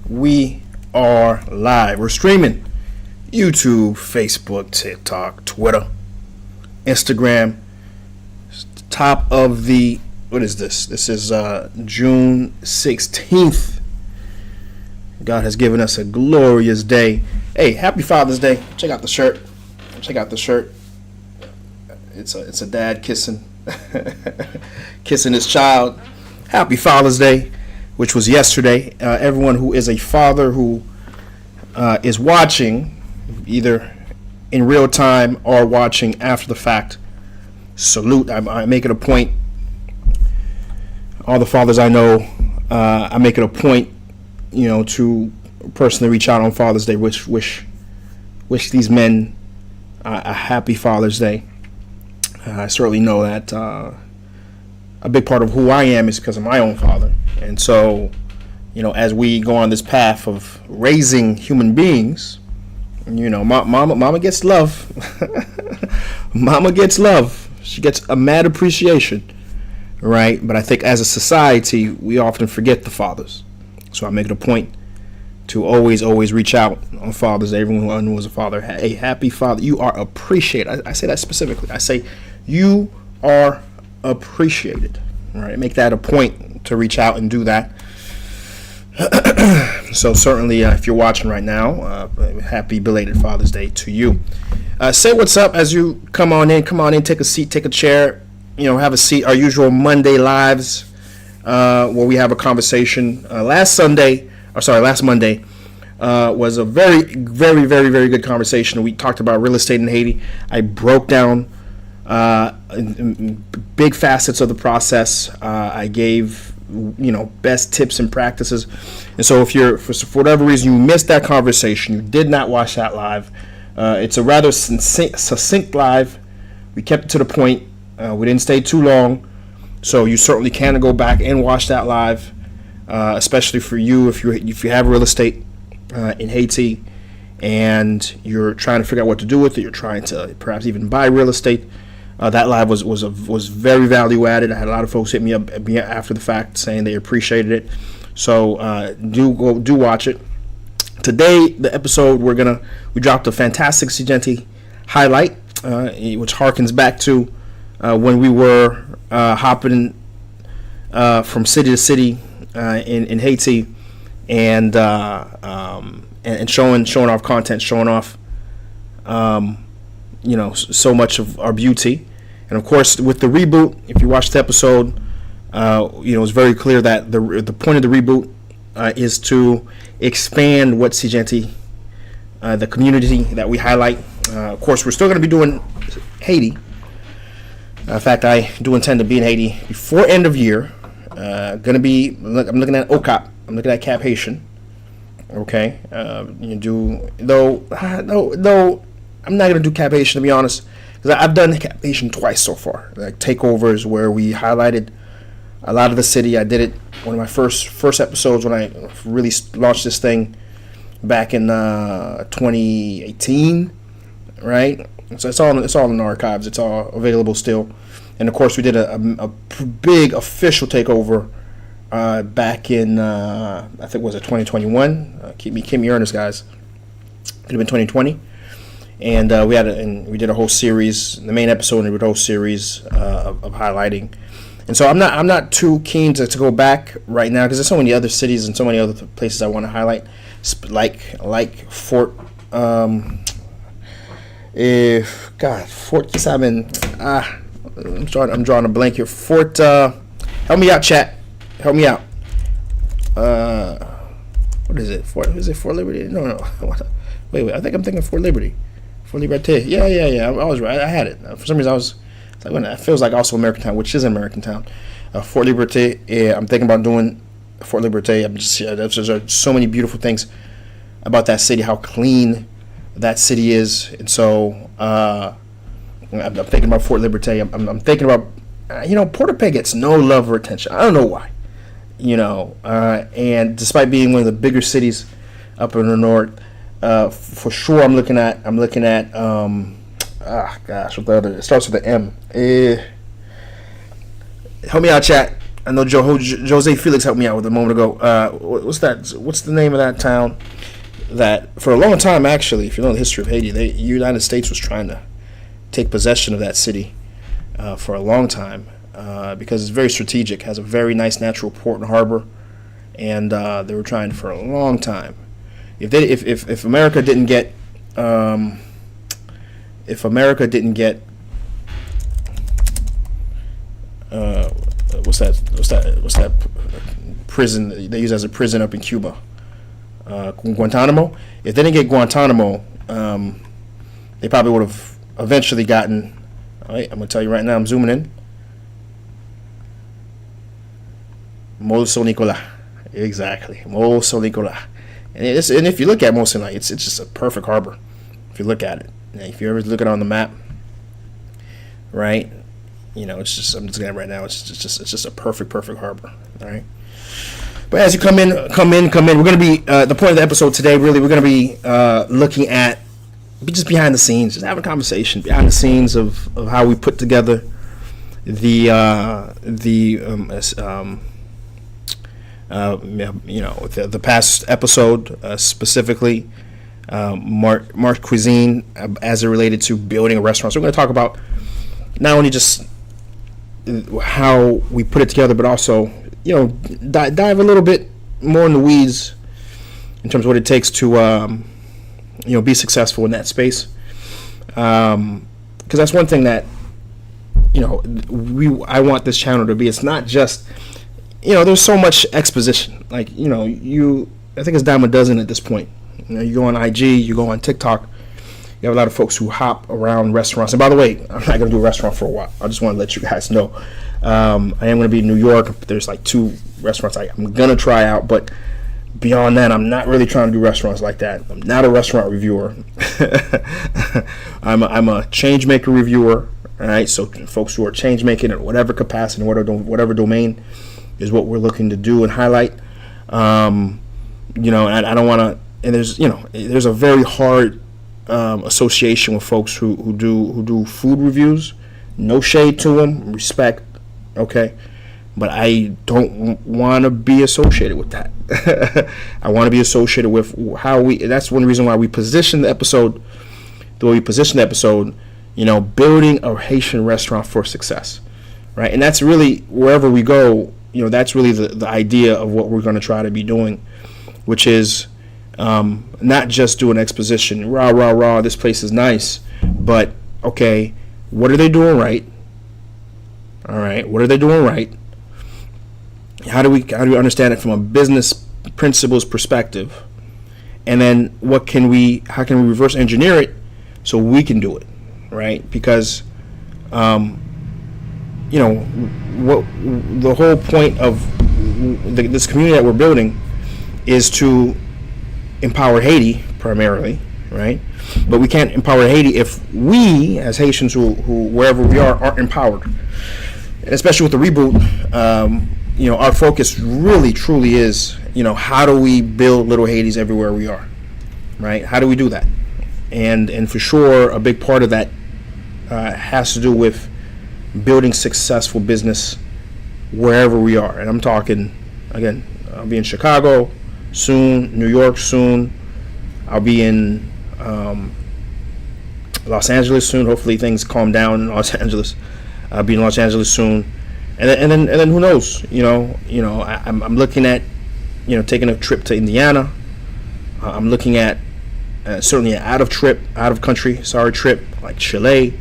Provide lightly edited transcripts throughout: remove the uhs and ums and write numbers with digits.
We are live. We're streaming YouTube, Facebook, TikTok, Twitter, Instagram. Top of the, what is this? This is June 16th. God has given us a glorious day. Hey, happy Father's Day. Check out the shirt. It's a dad kissing his child. Happy Father's Day, which was yesterday. Everyone who is a father who is watching either in real time or watching after the fact, salute. I make it a point. All the fathers I know, I make it a point, to personally reach out on Father's Day, wish these men a happy Father's Day. I certainly know that a big part of who I am is because of my own father. And so, as we go on this path of raising human beings, mama gets love. Mama gets love. She gets a mad appreciation, right? But I think as a society, we often forget the fathers. So I make it a point to always reach out on Father's Day. Everyone who was a father, a happy father. You are appreciated. I say that specifically. I say you are appreciated, right? Make that a point to reach out and do that. So certainly, if you're watching right now, happy belated Father's Day to you. Say what's up as you come on in, take a seat, take a chair, have a seat. Our usual Monday lives, where we have a conversation. Last Monday, was a very, very, very, very good conversation. We talked about real estate in Haiti. I broke down big facets of the process. I gave best tips and practices. And so if you're for whatever reason you missed that conversation, you did not watch that live, it's a rather succinct live. We kept it to the point. We didn't stay too long, so you certainly can go back and watch that live, especially for you if you have real estate in Haiti and you're trying to figure out what to do with it. You're trying to perhaps even buy real estate. That live was very value added. I had a lot of folks hit me up after the fact saying they appreciated it. So do watch it. Today, the episode we dropped a fantastic SeeJeanty highlight, which harkens back to when we were hopping from city to city in Haiti and showing off content, showing off so much of our beauty. And of course, with the reboot, if you watched the episode, it's very clear that the point of the reboot is to expand what SeeJeanty, the community that we highlight. Of course, we're still going to be doing Haiti. In fact, I do intend to be in Haiti before end of year. I'm looking at OCAP. I'm looking at Cap Haitian. Okay. Though I'm not going to do Cap Haitian, to be honest, because I've done Cap Haitian twice so far. Like takeovers where we highlighted a lot of the city. I did it one of my first episodes when I really launched this thing back in 2018, right? So it's all in the archives. It's all available still. And of course, we did a big official takeover back in I think was it 2021. Keep me earnest, guys. Could have been 2020. And we did a whole series, the main episode, and we did a whole series of highlighting. And so I'm not too keen to go back right now because there's so many other cities and so many other places I want to highlight, like Fort Fort Simon. I'm drawing a blank here. Fort. Help me out, chat. Help me out. What is it? Is it Fort Liberty? No. Wait. I think I'm thinking Fort Liberty. Fort Liberté. Yeah. I was right. I had it. For some reason, it feels like also American Town, which is American Town. Fort Liberté. Yeah, I'm thinking about doing Fort Liberté. There's so many beautiful things about that city. How clean that city is, and so I'm thinking about Fort Liberté. I'm thinking about Port-au-Paix gets no love or attention. I don't know why. And despite being one of the bigger cities up in the north, for sure I'm looking at what the other, it starts with an M. Help me out, chat. I know Jose Felix helped me out with a moment ago. What's that? What's the name of that town? That for a long time, actually, if you know the history of Haiti, the United States was trying to take possession of that city for a long time because it's very strategic, has a very nice natural port and harbor, and they were trying for a long time. If America didn't get what's that prison they use as a prison up in Cuba, Guantanamo. If they didn't get Guantanamo, they probably would have eventually gotten. All right, I'm gonna tell you right now. I'm zooming in. Molso Nicolas, exactly. Molso Nicolas, and if you look at Molso Nicolas, it's just a perfect harbor. If you look at it, if you ever look at it on the map, right? It's just, I'm just looking at it right now. It's just a perfect harbor. All right. But as you come in. We're going to be the point of the episode today. Really, we're going to be looking at just behind the scenes, just having a conversation behind the scenes of how we put together the past episode, specifically Marc cuisine as it related to building a restaurant. So we're going to talk about not only just how we put it together, but also dive a little bit more in the weeds in terms of what it takes to be successful in that space, because that's one thing that I want this channel to be. It's not just there's so much exposition, like I think it's dime a dozen at this point. You go on IG, you go on TikTok, you have a lot of folks who hop around restaurants. And by the way, I'm not going to do a restaurant for a while. I just want to let you guys know. I am going to be in New York. There's like 2 restaurants I'm going to try out. But beyond that, I'm not really trying to do restaurants like that. I'm not a restaurant reviewer. I'm a change maker reviewer. All right. So folks who are change making in whatever capacity, whatever domain is what we're looking to do and highlight. And I don't want to. And there's a very hard association with folks who do food reviews. No shade to them, respect, okay, but I don't want to be associated with that. I want to be associated with how that's one reason why we position the episode the way we position the episode, building a Haitian restaurant for success, right? And that's really, wherever we go, that's really the idea of what we're going to try to be doing, which is not just do an exposition, rah, this place is nice, but okay, what are they doing right? All right, what are they doing right? How do we understand it from a business principles perspective? And then how can we reverse engineer it so we can do it, right? Because what the whole point of this community that we're building is to empower Haiti primarily, right? But we can't empower Haiti if we, as Haitians who wherever we are, aren't empowered. And especially with the reboot, our focus really truly is, how do we build little Haitis everywhere we are, right? How do we do that? And for sure, a big part of that has to do with building successful business wherever we are. And I'm talking, again, I'll be in Chicago soon, New York soon. I'll be in Los Angeles soon. Hopefully things calm down in Los Angeles. I'll be in Los Angeles soon, and then who knows? I'm looking at taking a trip to Indiana. I'm looking at certainly an out of country trip like Chile.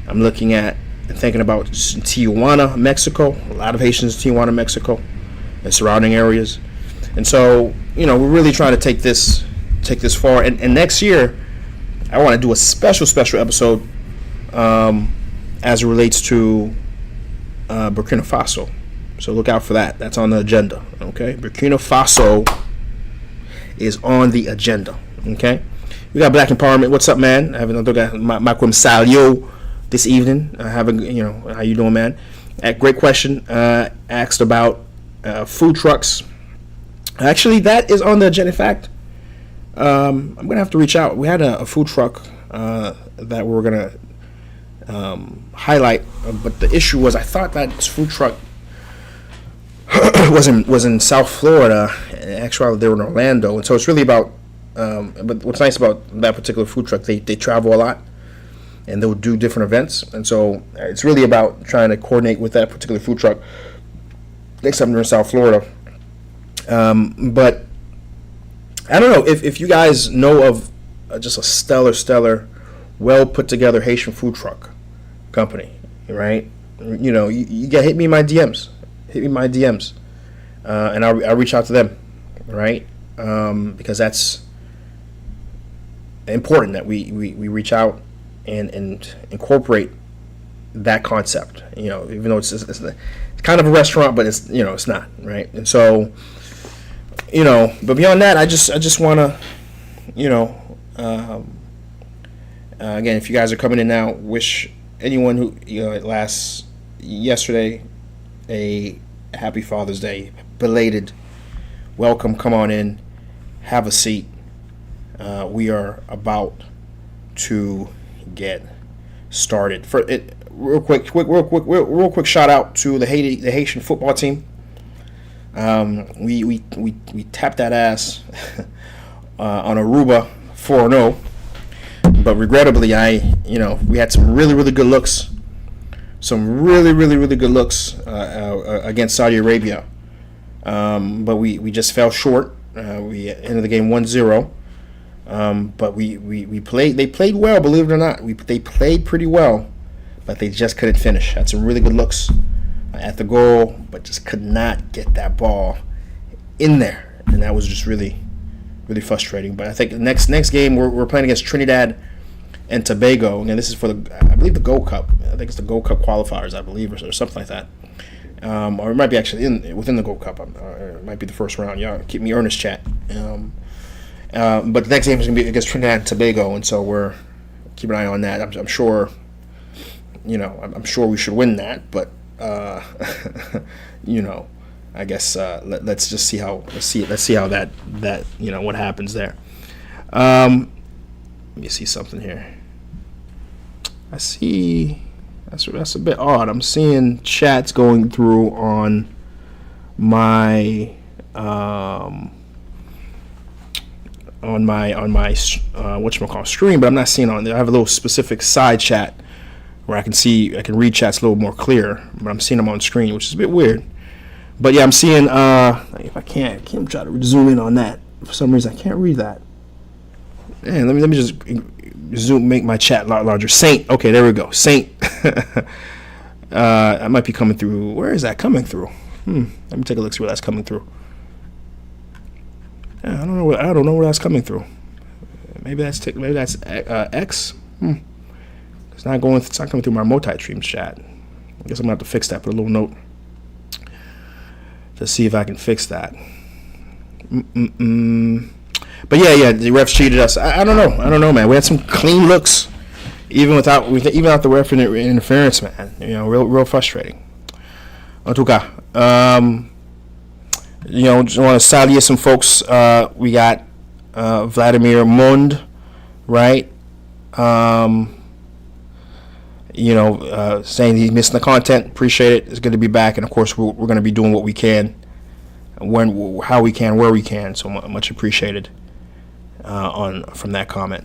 I'm looking at and thinking about Tijuana, Mexico. A lot of Haitians in Tijuana, Mexico, and surrounding areas. And so, we're really trying to take this far. And next year, I want to do a special episode as it relates to Burkina Faso. So look out for that. That's on the agenda. Okay, Burkina Faso is on the agenda. Okay, we got Black Empowerment. What's up, man? I have another guy, Malcolm Salio, this evening. How you doing, man? Great question. Asked about food trucks. Actually, that is on the agenda. In fact, I'm going to have to reach out. We had a food truck that we're going to highlight, but the issue was I thought that this food truck was in South Florida. Actually, they were in Orlando, and so it's really about. But what's nice about that particular food truck, they travel a lot, and they'll do different events, and so it's really about trying to coordinate with that particular food truck next time they're in South Florida. But I don't know if you guys know of just a stellar, well put together Haitian food truck company, right? You know, you got hit me in my DMs. And I'll reach out to them, right? Because that's important that we reach out and incorporate that concept. You know, even though it's kind of a restaurant, but it's it's not, right? And so, but beyond that, I just want to, again, if you guys are coming in now, wish anyone who yesterday a happy Father's Day, belated. Welcome, come on in, have a seat. We are about to get started. For it, real quick shout out to the Haitian football team. We tapped that ass on Aruba 4-0, but regrettably, we had some really good looks, really good looks against Saudi Arabia, but we just fell short. We ended the game 1-0. But we played. They played well, believe it or not. They played pretty well, but they just couldn't finish. Had some really good looks at the goal, but just could not get that ball in there, and that was just really frustrating. But I think the next game we're playing against Trinidad and Tobago. Again, this is for I believe the Gold Cup. I think it's the Gold Cup qualifiers, I believe, or something like that. Or it might be actually within the Gold Cup. It might be the first round. Y'all keep me earnest, chat. But the next game is going to be against Trinidad and Tobago, and so we're keep an eye on that. I'm sure, I'm sure we should win that, but I guess let's just see how let's see how that what happens there. Let me see something here. I see that's a bit odd. I'm seeing chats going through on my stream, but I'm not seeing on there. I have a little specific side chat where I can read chats a little more clear, but I'm seeing them on screen, which is a bit weird. But yeah, I'm seeing if I can't try to zoom in on that. For some reason I can't read that. Man, let me just make my chat a lot larger. Saint, okay, there we go. Saint. I might be coming through. Where is that coming through? Let me take a look, see where that's coming through. I don't know where that's coming through. Maybe that's X. It's not coming through my multi-stream chat. I guess I'm gonna have to fix that. Put a little note to see if I can fix that. But yeah, the refs cheated us. I don't know, man. We had some clean looks, even without the ref interference, man. Real frustrating. En tout cas, just want to salute some folks. We got Vladimir Mund, right? Saying he's missing the content. Appreciate it. It's good to be back, and of course we're going to be doing what we can, how we can, where we can. So much appreciated from that comment.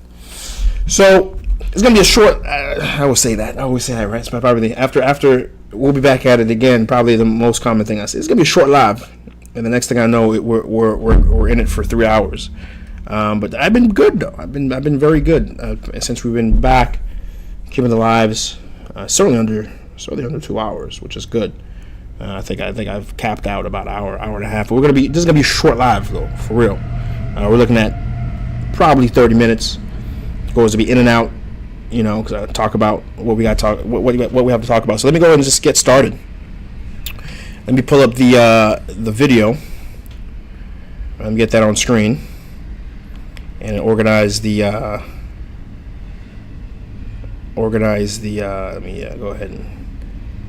So it's going to be a short. I always say that, right? It's probably after we'll be back at it again. Probably the most common thing I say. It's going to be a short live. And the next thing I know, we're in it for 3 hours. But I've been good though. I've been very good since we've been back, keeping the lives certainly under 2 hours, which is good. I think I've capped out about an hour and a half. But this is gonna be a short live though, for real. We're looking at probably 30 minutes. Goes to be in and out, because I talk about what we have to talk about. So let me go ahead and just get started. Let me pull up the video. Let me get that on screen and organize the. Let me go ahead and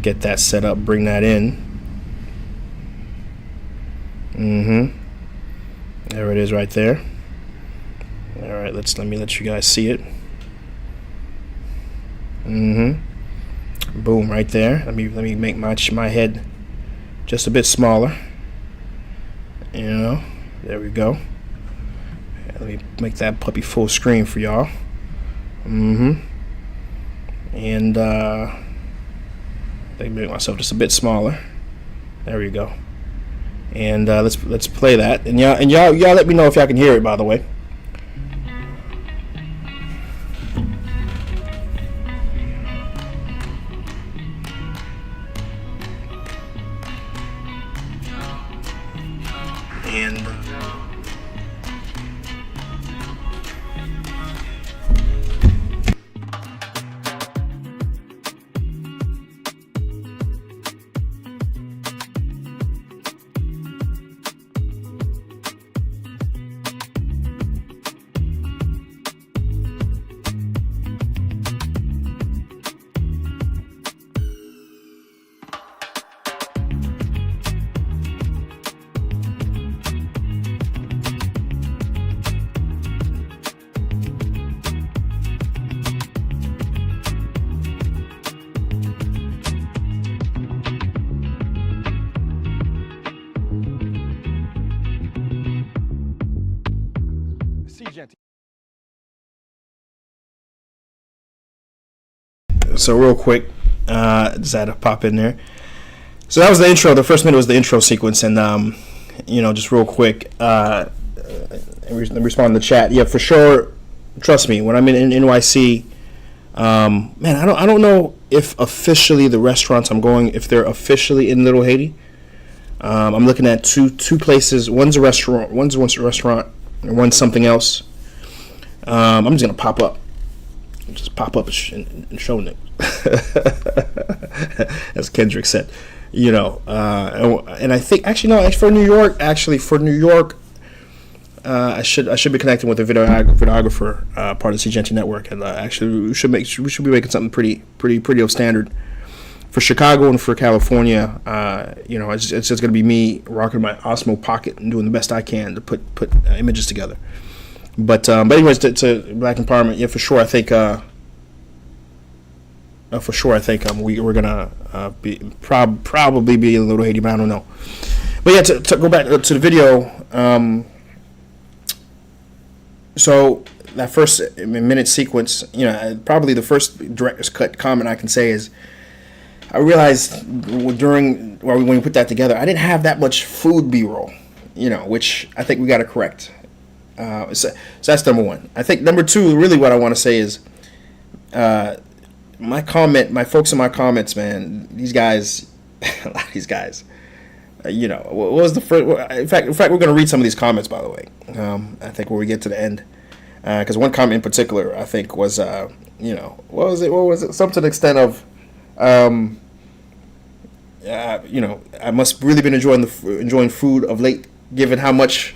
get that set up. Bring that in. There it is, right there. All right, let me let you guys see it. Boom, right there. Let me make my head just a bit smaller. You know, there we go. Let me make that puppy full screen for y'all. And let me make myself just a bit smaller. There we go. And let's play that. And y'all let me know if y'all can hear it, by the way. And SeeJeanty. So real quick, just had to pop in there. So that was the intro. The first minute was the intro sequence, and just real quick, respond to the chat. Yeah, for sure. Trust me, when I'm in NYC, man, I don't know if officially the restaurants I'm going, if they're officially in Little Haiti. I'm looking at two places. One's a restaurant, and one's something else. I'm just gonna pop up. Just pop up and show it. As Kendrick said, and I think for New York, I should be connecting with a videographer, part of the SeeJeanty network, and we should be making something pretty of standard. For Chicago and for California, it's just gonna be me rocking my Osmo Pocket and doing the best I can to put images together. But anyways, to Black Empowerment, yeah, for sure. I think we're gonna probably be in Little Haiti, but I don't know. But yeah, to go back to the video. So that first minute sequence, probably the first director's cut comment I can say is, I realized when we put that together, I didn't have that much food B-roll, which I think we got to correct. So that's number one. I think number two, really what I want to say is, my folks in my comments, man, these guys, a lot of these guys, what was the first? In fact, we're going to read some of these comments, by the way. I think when we get to the end, because one comment in particular, I think was, what was it? Something to the extent of, I must really been enjoying food of late, given how much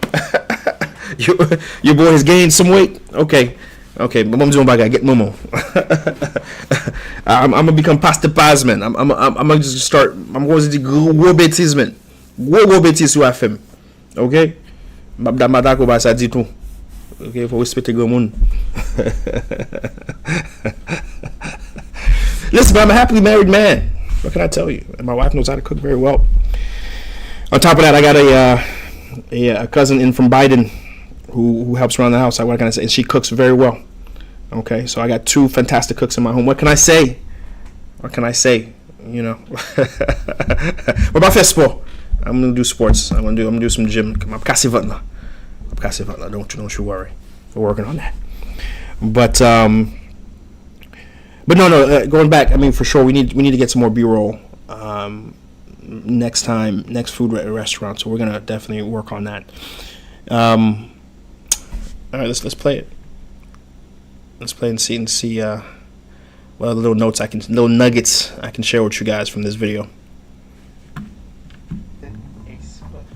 your boy has gained some weight. Okay, mom's doing back. I get momo. I'm gonna become pasta pasman. I'm gonna just start. I'm going to go betisman. Go betis wa fem. Okay, mabda madako ba sa di tout. Okay, for respect go moun. Listen, but I'm a happily married man. What can I tell you? And my wife knows how to cook very well. On top of that, I got a cousin in from Biden who helps around the house. What can I say? And she cooks very well. Okay, so I got two fantastic cooks in my home. What can I say? What about festival? I'm gonna do sports. I'm gonna do some gym. Don't you worry. We're working on that. But no. Going back, I mean, for sure, we need to get some more B-roll next food restaurant. So we're gonna definitely work on that. All right, let's play it. Let's play and see what other little nuggets I can share with you guys from this video. A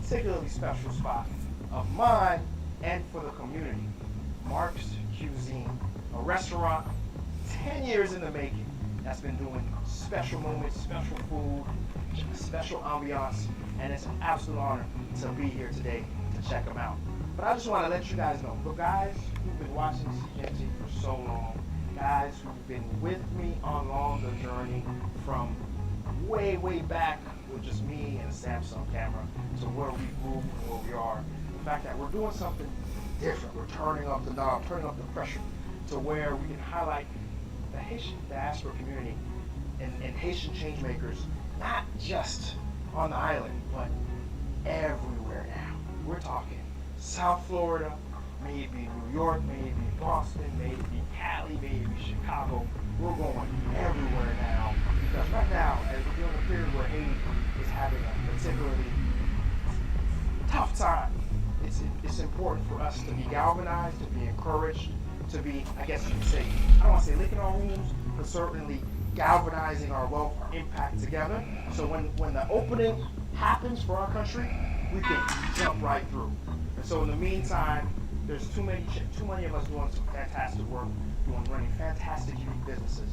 particularly special spot of mine and for the community, Marc's Cuisine, a restaurant 10 years in the making that's been doing special moments, special food, special ambiance, and it's an absolute honor to be here today to check them out. But I just want to let you guys know, the guys who've been watching SeeJeanty for so long, guys who've been with me along the journey from way back with just me and a Samsung camera to where we grew and where we are. The fact that we're doing something different. We're turning up the knob, turning up the pressure to where we can highlight the Haitian diaspora community and Haitian change makers, not just on the island, but everywhere now. We're talking South Florida, maybe New York, maybe Boston, maybe Cali, maybe Chicago. We're going everywhere now because right now, as we're doing a period where Haiti is having a particularly tough time, it's important for us to be galvanized, to be encouraged, to be, I guess you could say, I don't want to say licking our wounds, but certainly galvanizing our wealth, our impact together. So when the opening happens for our country, we can jump right through. And so in the meantime, there's too many of us doing some fantastic work, running fantastic unique businesses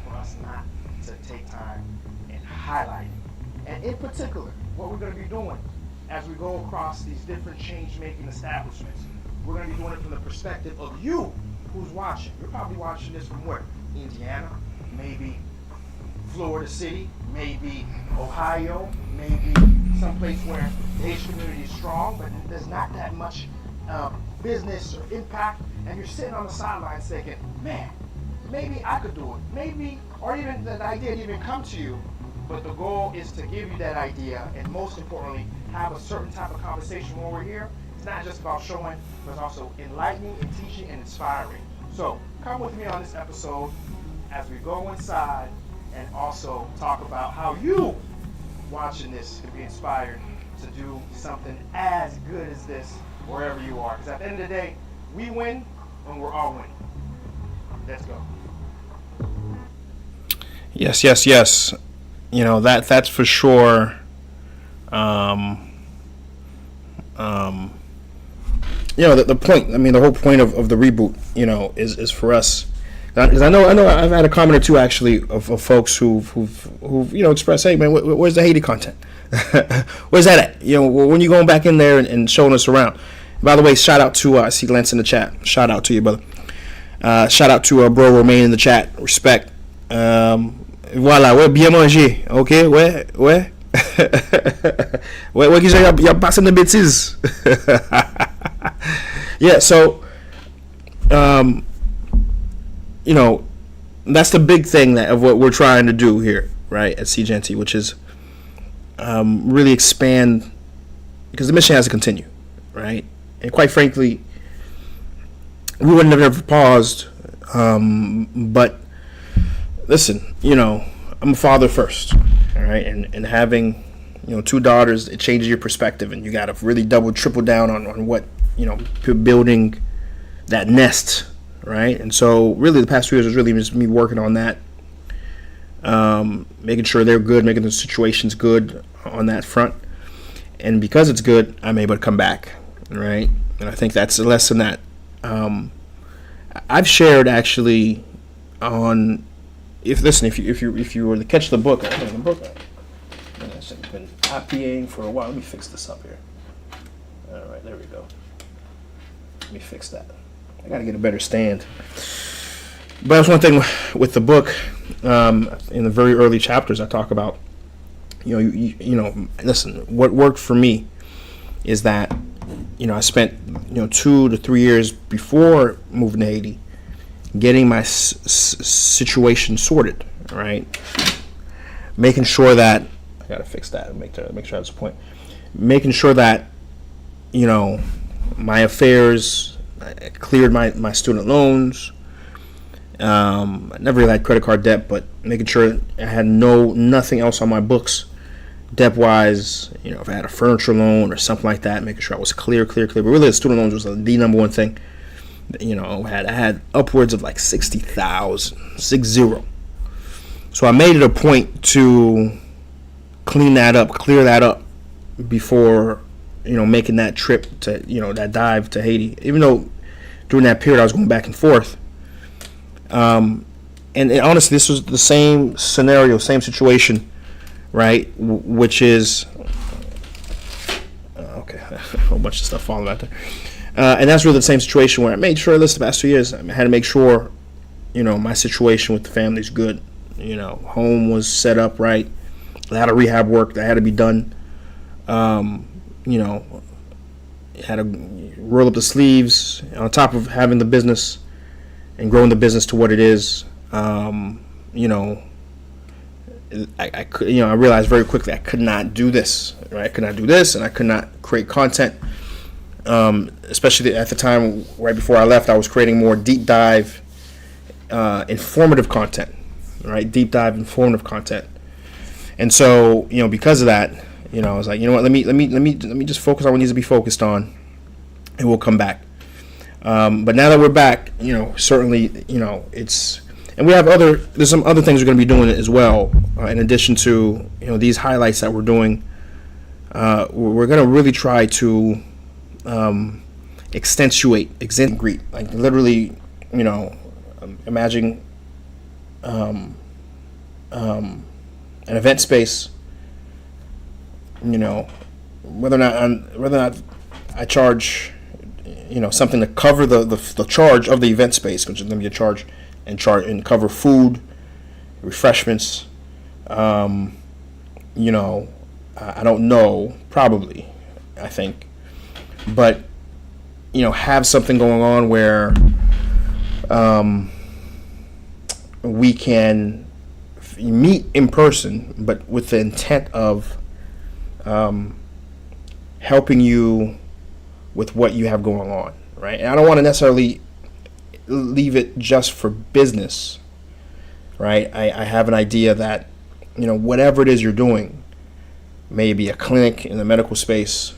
for us not to take time and highlight it. And in particular, what we're going to be doing as we go across these different change-making establishments, we're going to be doing it from the perspective of you who's watching. You're probably watching this from where? Indiana, maybe Florida City, maybe Ohio, maybe someplace where the Haitian community is strong, but there's not that much business or impact, and you're sitting on the sidelines thinking, man, maybe I could do it. Maybe, or even that idea didn't even come to you, but the goal is to give you that idea, and most importantly, have a certain type of conversation when we're here. It's not just about showing, but it's also enlightening and teaching and inspiring. So come with me on this episode as we go inside and also talk about how you watching this can be inspired to do something as good as this wherever you are. Because at the end of the day, we win when we're all winning. Let's go. Yes. You know, that's for sure. You know, the point, I mean, the whole point of the reboot, you know, is for us. Because I know I've had a comment or two actually of folks who've you know, expressed, hey man, where's the Haiti content? Where's that at? You know, when you going back in there and showing us around. By the way, shout out to I see Lance in the chat. Shout out to you, brother. Shout out to bro Romain in the chat. Respect. Voilà, ouais, bien manger. Ok, ouais. Ouais, qui y a passé de bêtises. Yeah, so you know, that's the big thing of what we're trying to do here, right, at SeeJeanty, which is really expand, because the mission has to continue, right? And quite frankly, we wouldn't have never paused. But listen, you know, I'm a father first, all right, and having, you know, 2 daughters, it changes your perspective, and you got to really triple down on what, you know, building that nest. Right, and so really the past 2 years was really just me working on that, making sure they're good, making the situations good on that front, and because it's good, I'm able to come back, right? And I think that's a lesson that I've shared actually on. If you were to catch the book, I've been IPAing for a while. Let me fix this up here. All right, there we go. Let me fix that. I got to get a better stand. But that's one thing with the book. In the very early chapters, I talk about, you know, listen, what worked for me is that, you know, I spent, you know, 2 to 3 years before moving to Haiti getting my situation sorted, right? Making sure that, I got to fix that and make sure that's the point. Making sure that, you know, my affairs, I cleared my student loans. I never really had credit card debt, but making sure I had nothing else on my books debt wise. You know, if I had a furniture loan or something like that, making sure I was clear. But really, the student loans was the number one thing. You know, I had upwards of like 60,000, 60. So I made it a point to clear that up before, you know, making that trip to, you know, that dive to Haiti. Even though during that period I was going back and forth. And honestly, this was the same scenario, same situation, right? Which is, okay, a whole bunch of stuff falling out there. And that's really the same situation where I made sure, listen, the past 2 years, I had to make sure, you know, my situation with the family is good. You know, home was set up right. A lot of rehab work that had to be done. You know, had to roll up the sleeves on top of having the business and growing the business to what it is. You know, I could, you know, I realized very quickly I could not do this, right? I could not do this, and I could not create content. Especially at the time right before I left, I was creating more deep dive, informative content, right? Deep dive, informative content. And so, you know, because of that, you know, I was like, you know what, let me just focus on what needs to be focused on, and we'll come back. But now that we're back, you know, certainly, you know, and there's some other things we're going to be doing as well, in addition to, you know, these highlights that we're doing. We're going to really try to accentuate, like literally, you know, imagine an event space, you know, whether or not I charge, you know, something to cover the charge of the event space, which is going to be a charge and cover food, refreshments, you know, I don't know, probably, I think, but, you know, have something going on where we can meet in person, but with the intent of helping you with what you have going on, right? And I don't want to necessarily leave it just for business, right? I have an idea that, you know, whatever it is you're doing, maybe a clinic in the medical space,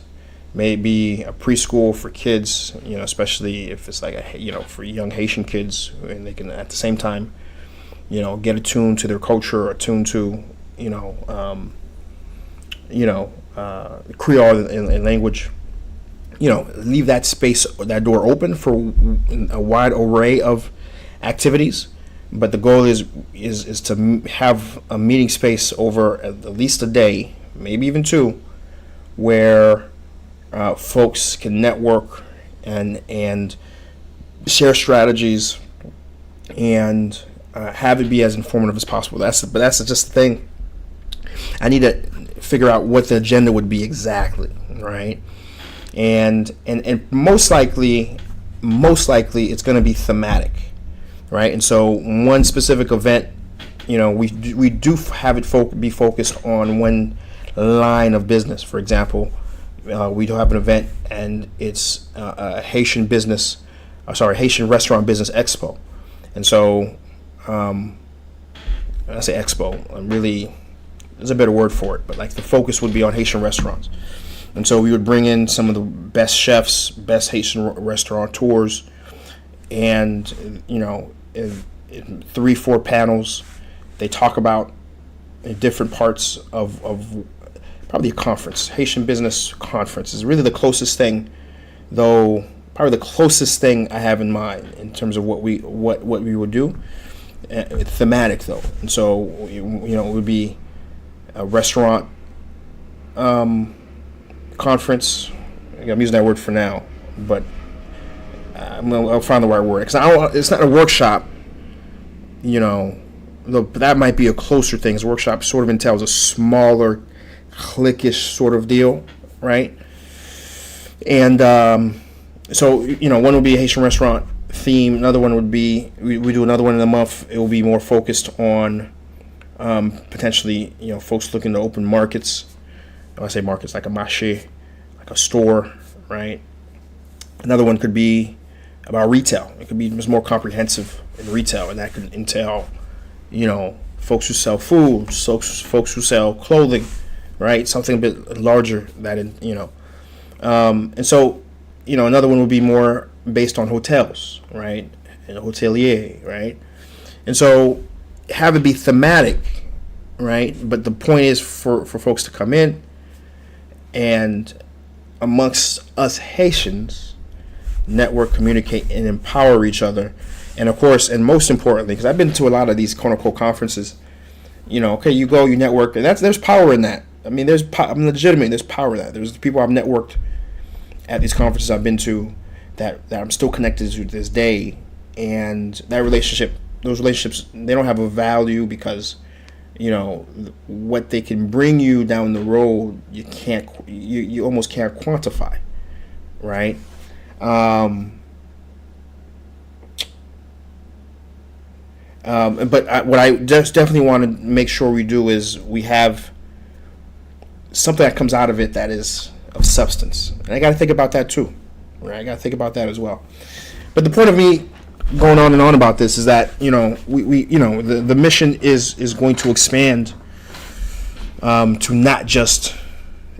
maybe a preschool for kids, you know, especially if it's like you know, for young Haitian kids, and they can at the same time, you know, get attuned to their culture, attuned to, you know, Creole and language. You know, leave that space, that door open for a wide array of activities. But the goal is to have a meeting space over at least a day, maybe even two, where folks can network and share strategies and have it be as informative as possible. But that's just the thing. I need to figure out what the agenda would be exactly, right? And most likely it's going to be thematic, right? And so one specific event, you know, we do have it be focused on one line of business. For example, we do have an event, and it's a Haitian restaurant business expo. And so when I say expo, really, there's a better word for it, but like the focus would be on Haitian restaurants. And so we would bring in some of the best chefs, best Haitian restaurateurs, and, you know, in 3-4 panels, they talk about different parts of probably a conference. Haitian Business Conference is really the closest thing, though, probably the closest thing I have in mind in terms of what we would do. Thematic, though. And so, you know, it would be a restaurant conference. I'm using that word for now, but I'll find the right word, because it's not a workshop, you know. But that might be a closer thing. A workshop sort of entails a smaller, cliquish sort of deal, right? And so, you know, one would be a Haitian restaurant theme. Another one would be, we do another one in a month. It will be more focused on potentially, you know, folks looking to open markets. When I say markets, like a marché, like a store, right? Another one could be about retail. It could be just more comprehensive in retail, and that could entail, you know, folks who sell food, folks who sell clothing, right? Something a bit larger that, you know. And so, you know, another one would be more based on hotels, right? And a hotelier, right? And so have it be thematic, right? But the point is for folks to come in, and amongst us Haitians, network, communicate, and empower each other. And of course, and most importantly, because I've been to a lot of these quote unquote conferences, you know, okay, you go, you network, and there's power in that. I mean, I'm legitimate. There's power in that. There's people I've networked at these conferences I've been to that I'm still connected to this day, and those relationships, they don't have a value because what they can bring you down the road, you almost can't quantify, right? But what I just definitely want to make sure we do is we have something that comes out of it that is of substance. And I got to think about that too, right? I got to think about that as well. But the point of me going on and on about this is that, the mission is going to expand to not just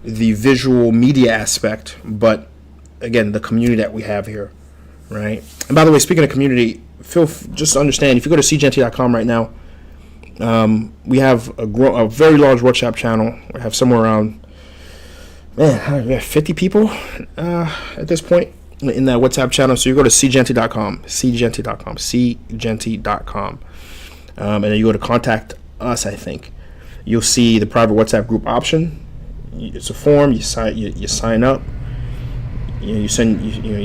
the visual media aspect, but again, the community that we have here, right? And by the way, speaking of community, just understand, if you go to SeeJeanty.com right now, we have a very large WhatsApp channel. We have somewhere around, we have 50 people at this point in that WhatsApp channel. So you go to SeeJeanty.com, SeeJeanty.com, and then you go to contact us. I think you'll see the private WhatsApp group option. It's a form. You sign up. You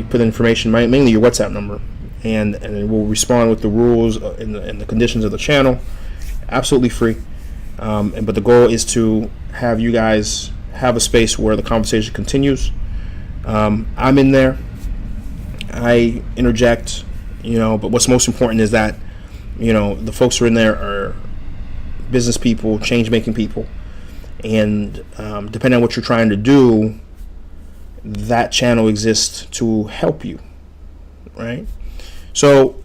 put in information, mainly your WhatsApp number, and it will respond with the rules and the conditions of the channel. Absolutely free. But the goal is to have you guys have a space where the conversation continues. I'm in there. I interject, but what's most important is that, the folks who are in there are business people, change-making people. And depending on what you're trying to do, that channel exists to help you, right? So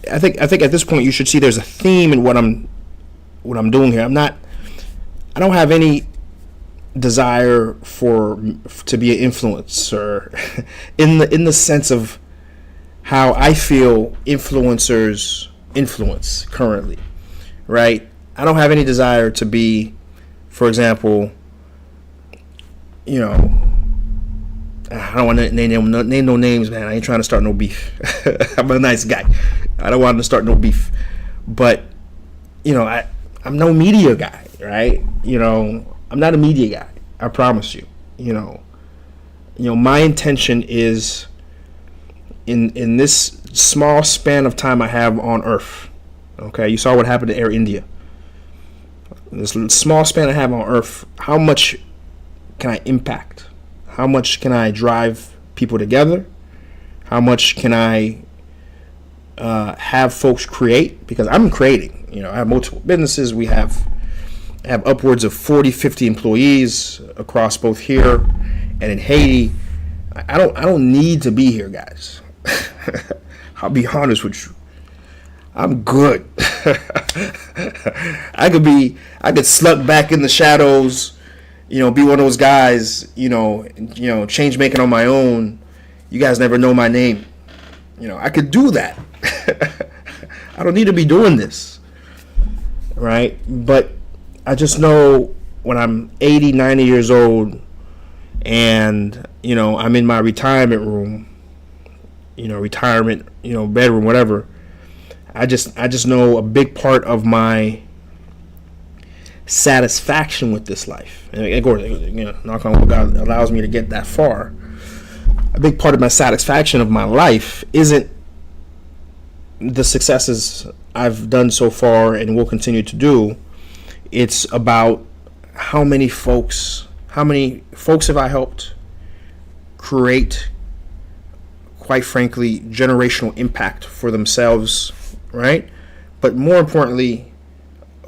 I think at this point you should see there's a theme in what I'm doing here. I don't have any desire to be an influencer in the sense of how I feel influencers influence currently, right? I don't have any desire to be, for example, I don't want to name no names, man. I ain't trying to start no beef. I'm a nice guy. I don't want to start no beef. But, I'm no media guy, right? I'm not a media guy. I promise you. My intention is in this small span of time I have on Earth. Okay, you saw what happened to Air India. This small span I have on Earth, how much can I impact? How much can I drive people together? How much can I have folks create? Because I'm creating. I have multiple businesses. I have upwards of 40, 50 employees across both here and in Haiti. I don't need to be here, guys. I'll be honest with you. I'm good. I could slug back in the shadows, be one of those guys, change making on my own. You guys never know my name. I could do that. I don't need to be doing this. Right? But I just know when I'm 80, 90 years old and, I'm in my retirement room, bedroom, whatever. I just know a big part of my satisfaction with this life, and of course, knock on wood, God allows me to get that far. A big part of my satisfaction of my life isn't the successes I've done so far and will continue to do. It's about how many folks have I helped create, quite frankly, generational impact for themselves, right? But more importantly,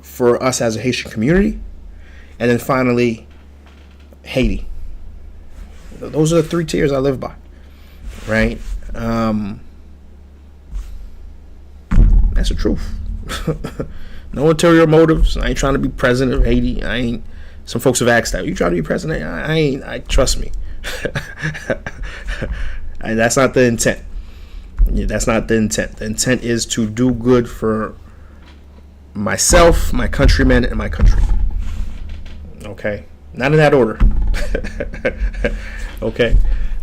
for us as a Haitian community, and then finally, Haiti. Those are the three tiers I live by, right? That's the truth. No ulterior motives. I ain't trying to be president of Haiti. Some folks have asked that. You trying to be president? I trust me. And that's not the intent. That's not the intent. The intent is to do good for myself, my countrymen, and my country. Okay? Not in that order. Okay?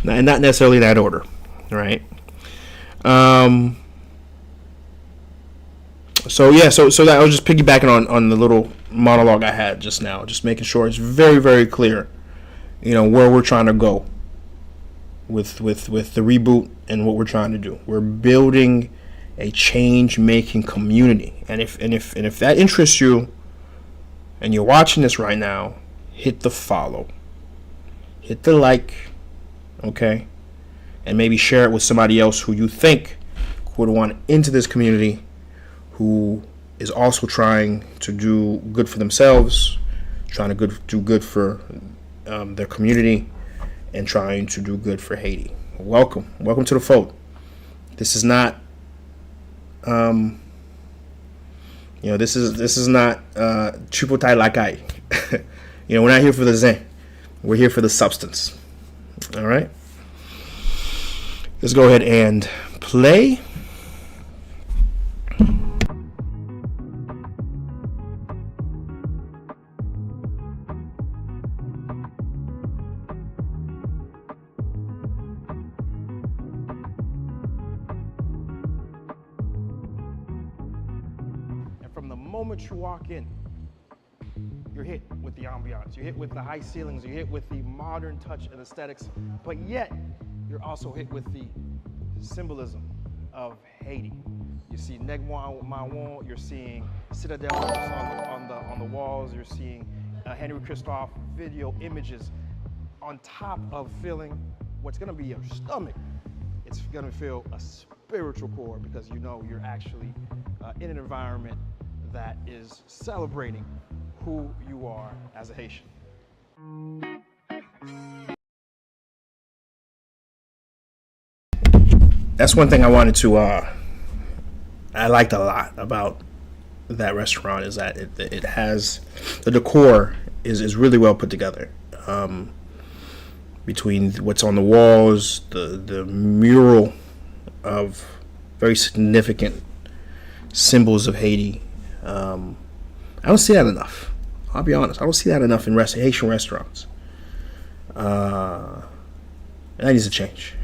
Not necessarily that order. Right? So that I was just piggybacking on the little monologue I had just now, just making sure it's very, very clear, where we're trying to go with the reboot and what we're trying to do. We're building a change-making community, and if that interests you, and you're watching this right now, hit the follow, hit the like, okay? And maybe share it with somebody else who you think would want into this community, who is also trying to do good for themselves, trying to do good for their community, and trying to do good for Haiti. Welcome to the fold. This is not, this is not triple tie lakai. We're not here for the zen. We're here for the substance. All right. Let's go ahead and play. From the moment you walk in, you're hit with the ambiance, you're hit with the high ceilings, you're hit with the modern touch and aesthetics, but yet you're also hit with the symbolism of Haiti. You see Negmawon, you're seeing citadels on the walls, you're seeing Henry Christophe video images on top of feeling what's gonna be your stomach. It's gonna feel a spiritual core because you're actually in an environment that is celebrating who you are as a Haitian. That's one thing I wanted to, I liked a lot about that restaurant, is that it has, the decor is really well put together. Between what's on the walls, the mural of very significant symbols of Haiti. I don't see that enough. I'll be honest. I don't see that enough in Haitian restaurants. And that needs to change.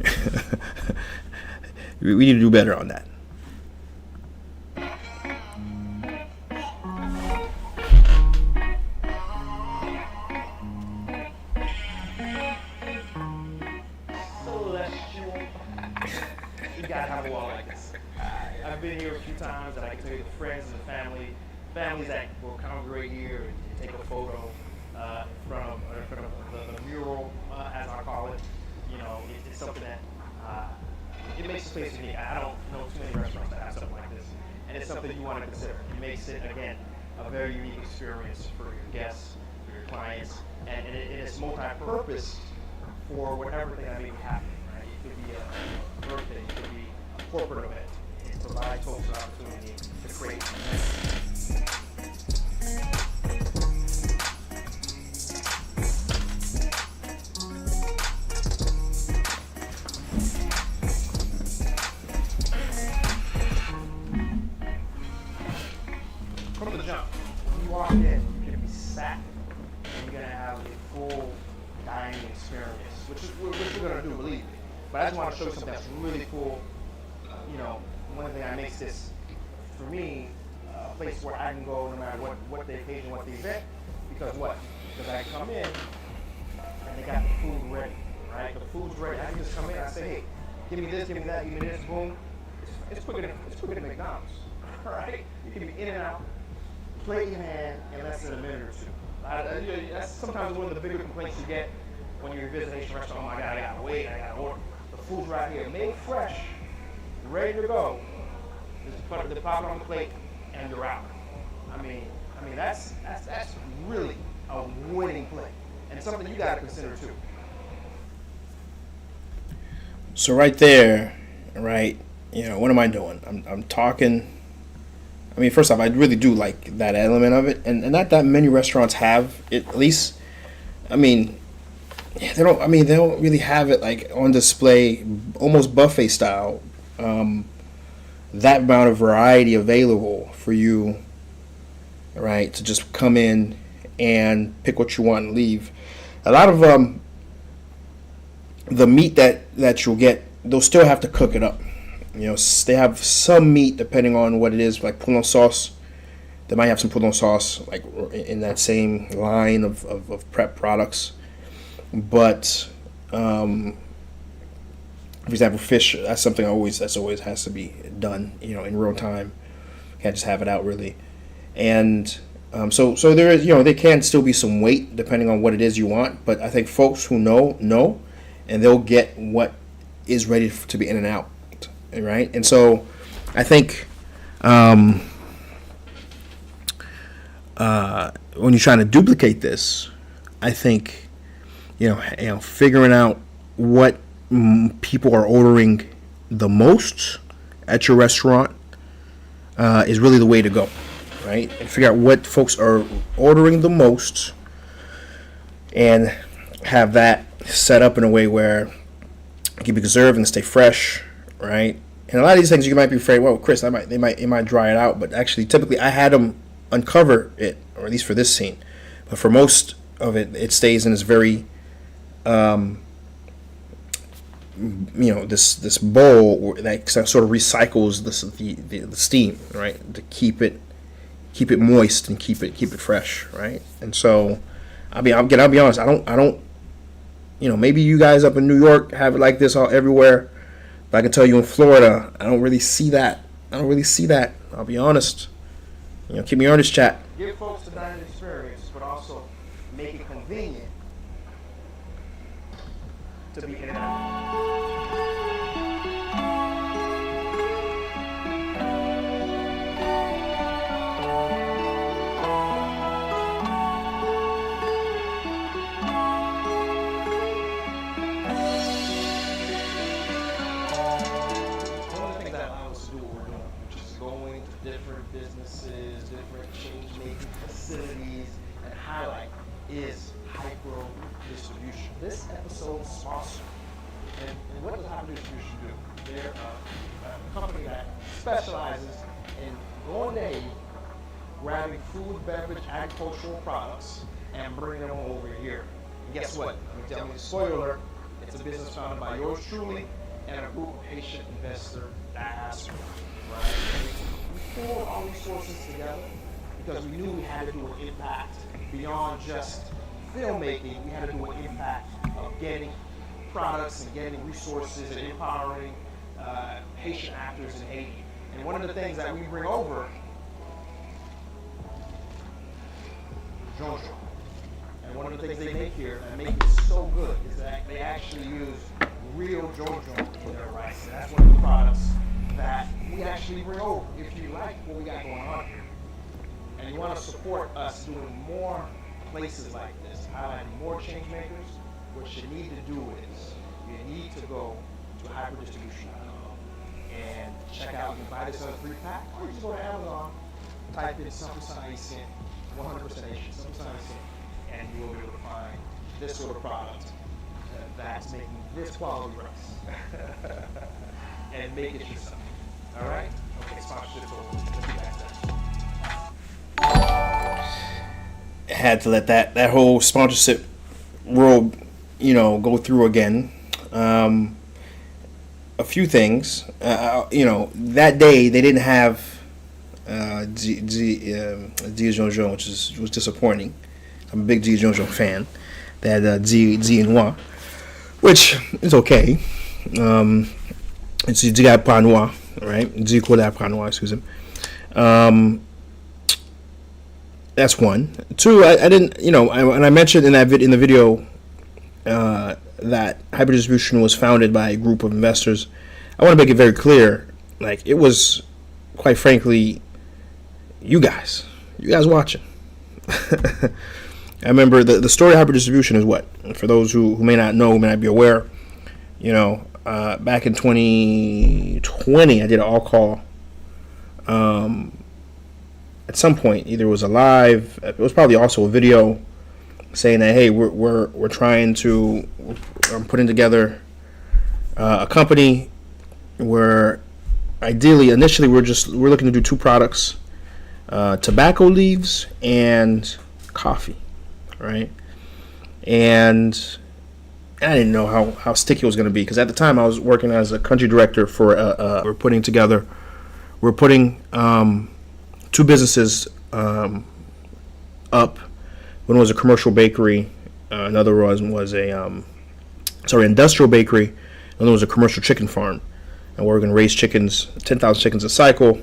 We need to do better on that. You gotta have a wall like this. I've been here a few times, and I can tell you the friends and the families that will congregate here and take a photo in front of the mural, as I call it. It's something that it makes the space unique. I don't know too many restaurants that have something like this, and it's something you want to consider. It makes it, again, a very unique experience for your guests, for your clients, and it's multi-purpose for whatever thing that may be happening. Right? It could be a birthday, it could be a corporate event. It provides folks an opportunity to create from the jump. When you walk in, you're going to be sat, and you're going to have a full dining experience, which we're going to do, believe me. But I just want to show you something that's really cool. One thing that makes this, for me, a place where I can go no matter what the occasion, what the event, because I come in, and they got the food ready, right? The food's ready. I can just come in, I say, hey, give me this, give me that, give me this, boom. It's quicker than McDonald's, all right? You can be in and out, plate in hand, in less than a minute or two. That's sometimes one of the bigger complaints you get when you're visiting a Haitian restaurant. Oh my God, I gotta wait, I gotta order. The food's right here, made fresh, ready to go. Just put it on the plate, and you're out. I mean, that's really a winning play, and something you gotta consider too. So right there, right? What am I doing? I'm talking. First off, I really do like that element of it, and that many restaurants have it, at least. They don't really have it like on display, almost buffet style. That amount of variety available for you, right? To just come in and pick what you want and leave. A lot of the meat that you'll get, they'll still have to cook it up. They have some meat depending on what it is, like poulon sauce. They might have some poulon sauce like in that same line of prep products. But for example, fish, that's something that's always has to be done, in real time. Can't just have it out really. And So there is, there can still be some weight depending on what it is you want, but I think folks who know, and they'll get what is ready to be in and out, right? And so I think when you're trying to duplicate this, I think figuring out what people are ordering the most at your restaurant is really the way to go, right? And figure out what folks are ordering the most and have that set up in a way where it can be conserved and stay fresh, right? And a lot of these things you might be afraid, well, Chris, it might dry it out, but actually, typically, I had them uncover it, or at least for this scene. But for most of it, it stays in this very, this bowl that sort of recycles the steam, right, to keep it moist and keep it fresh, right? And so, I'll be honest, I don't. Maybe you guys up in New York have it like this all everywhere, but I can tell you in Florida, I don't really see that. I'll be honest. Keep me honest, chat. Give folks the dining experience, but also make it convenient to be in and out. Businesses, different change-making facilities, and highlight is hyper distribution. This episode's sponsored. And what does hyper distribution do? They're a company that specializes in going to Haiti, grabbing food, beverage, agricultural products, and bringing them over here. And guess what? Let me tell you, spoiler alert, it's a business founded by yours truly and a group of Haitian investor diaspora, right? We pulled all these sources together because we knew we had to do an impact beyond just filmmaking. We had to do an impact of getting products and getting resources and empowering Haitian actors in Haiti. And one of the things that we bring over, Jonjon. And one of the things they make here that make it so good is that they actually use real Jonjon for their rice. And that's one of the products that we actually bring over. If you like what we got going on here, and you want to support us doing more places like this, highlighting more change makers, what you need to do is you need to go to hyperdistribution.com and check out, you can buy this on a 3-pack, or you just go to Amazon, type in something Haitian, 100% Haitian, something Haitian, and you will be able to find this sort of product that's making this quality rice. And make it yourself. All right? Okay, sponsorship over. Let's get back to that. Had to let that whole sponsorship role, go through again. A few things. That day they didn't have SeeJeanty, which was disappointing. I'm a big SeeJeanty fan. They had SeeJeanty, which is okay. It's Diga Panois, right? Diga Panois, excuse me. That's one. Two, I didn't, and I mentioned in the video that hyperdistribution was founded by a group of investors. I want to make it very clear, like, it was, quite frankly, you guys watching. I remember the story of hyperdistribution is what, for those who may not know, may not be aware, back in 2020, I did an all call. At some point, either it was a live, it was probably also a video, saying that, hey, we're trying to, I'm putting together a company where ideally, initially, we're looking to do 2 products, tobacco leaves and coffee, right? And I didn't know how sticky it was going to be, because at the time I was working as a country director for we're putting 2 businesses up. One was a commercial bakery, another was a industrial bakery, another was a commercial chicken farm, and we're going to raise chickens, 10,000 chickens a cycle,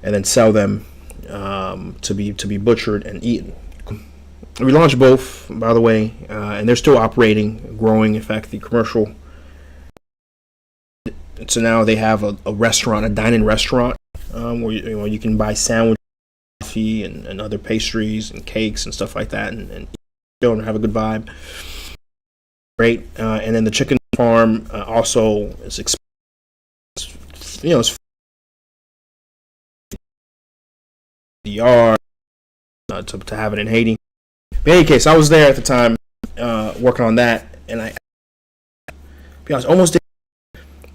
and then sell them to be butchered and eaten. We launched both, by the way, and they're still operating, growing. In fact, the commercial. So now they have a restaurant, a dine-in restaurant, where you can buy sandwiches, coffee, and other pastries and cakes and stuff like that, and go and have a good vibe. Great, and then the chicken farm also is it's the yard to have it in Haiti. But in any case, I was there at the time working on that, and I was almost,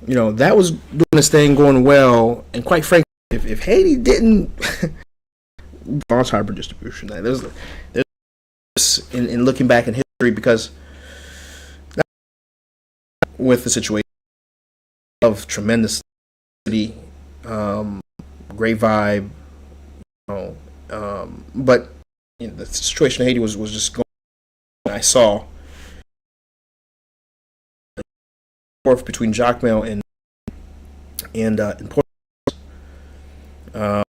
that was doing this thing going well. And quite frankly, if Haiti didn't launch hybrid distribution, there's in looking back in history, because with the situation of tremendous city, great vibe, but the situation in Haiti was just going. I saw between Jacmel and Port. I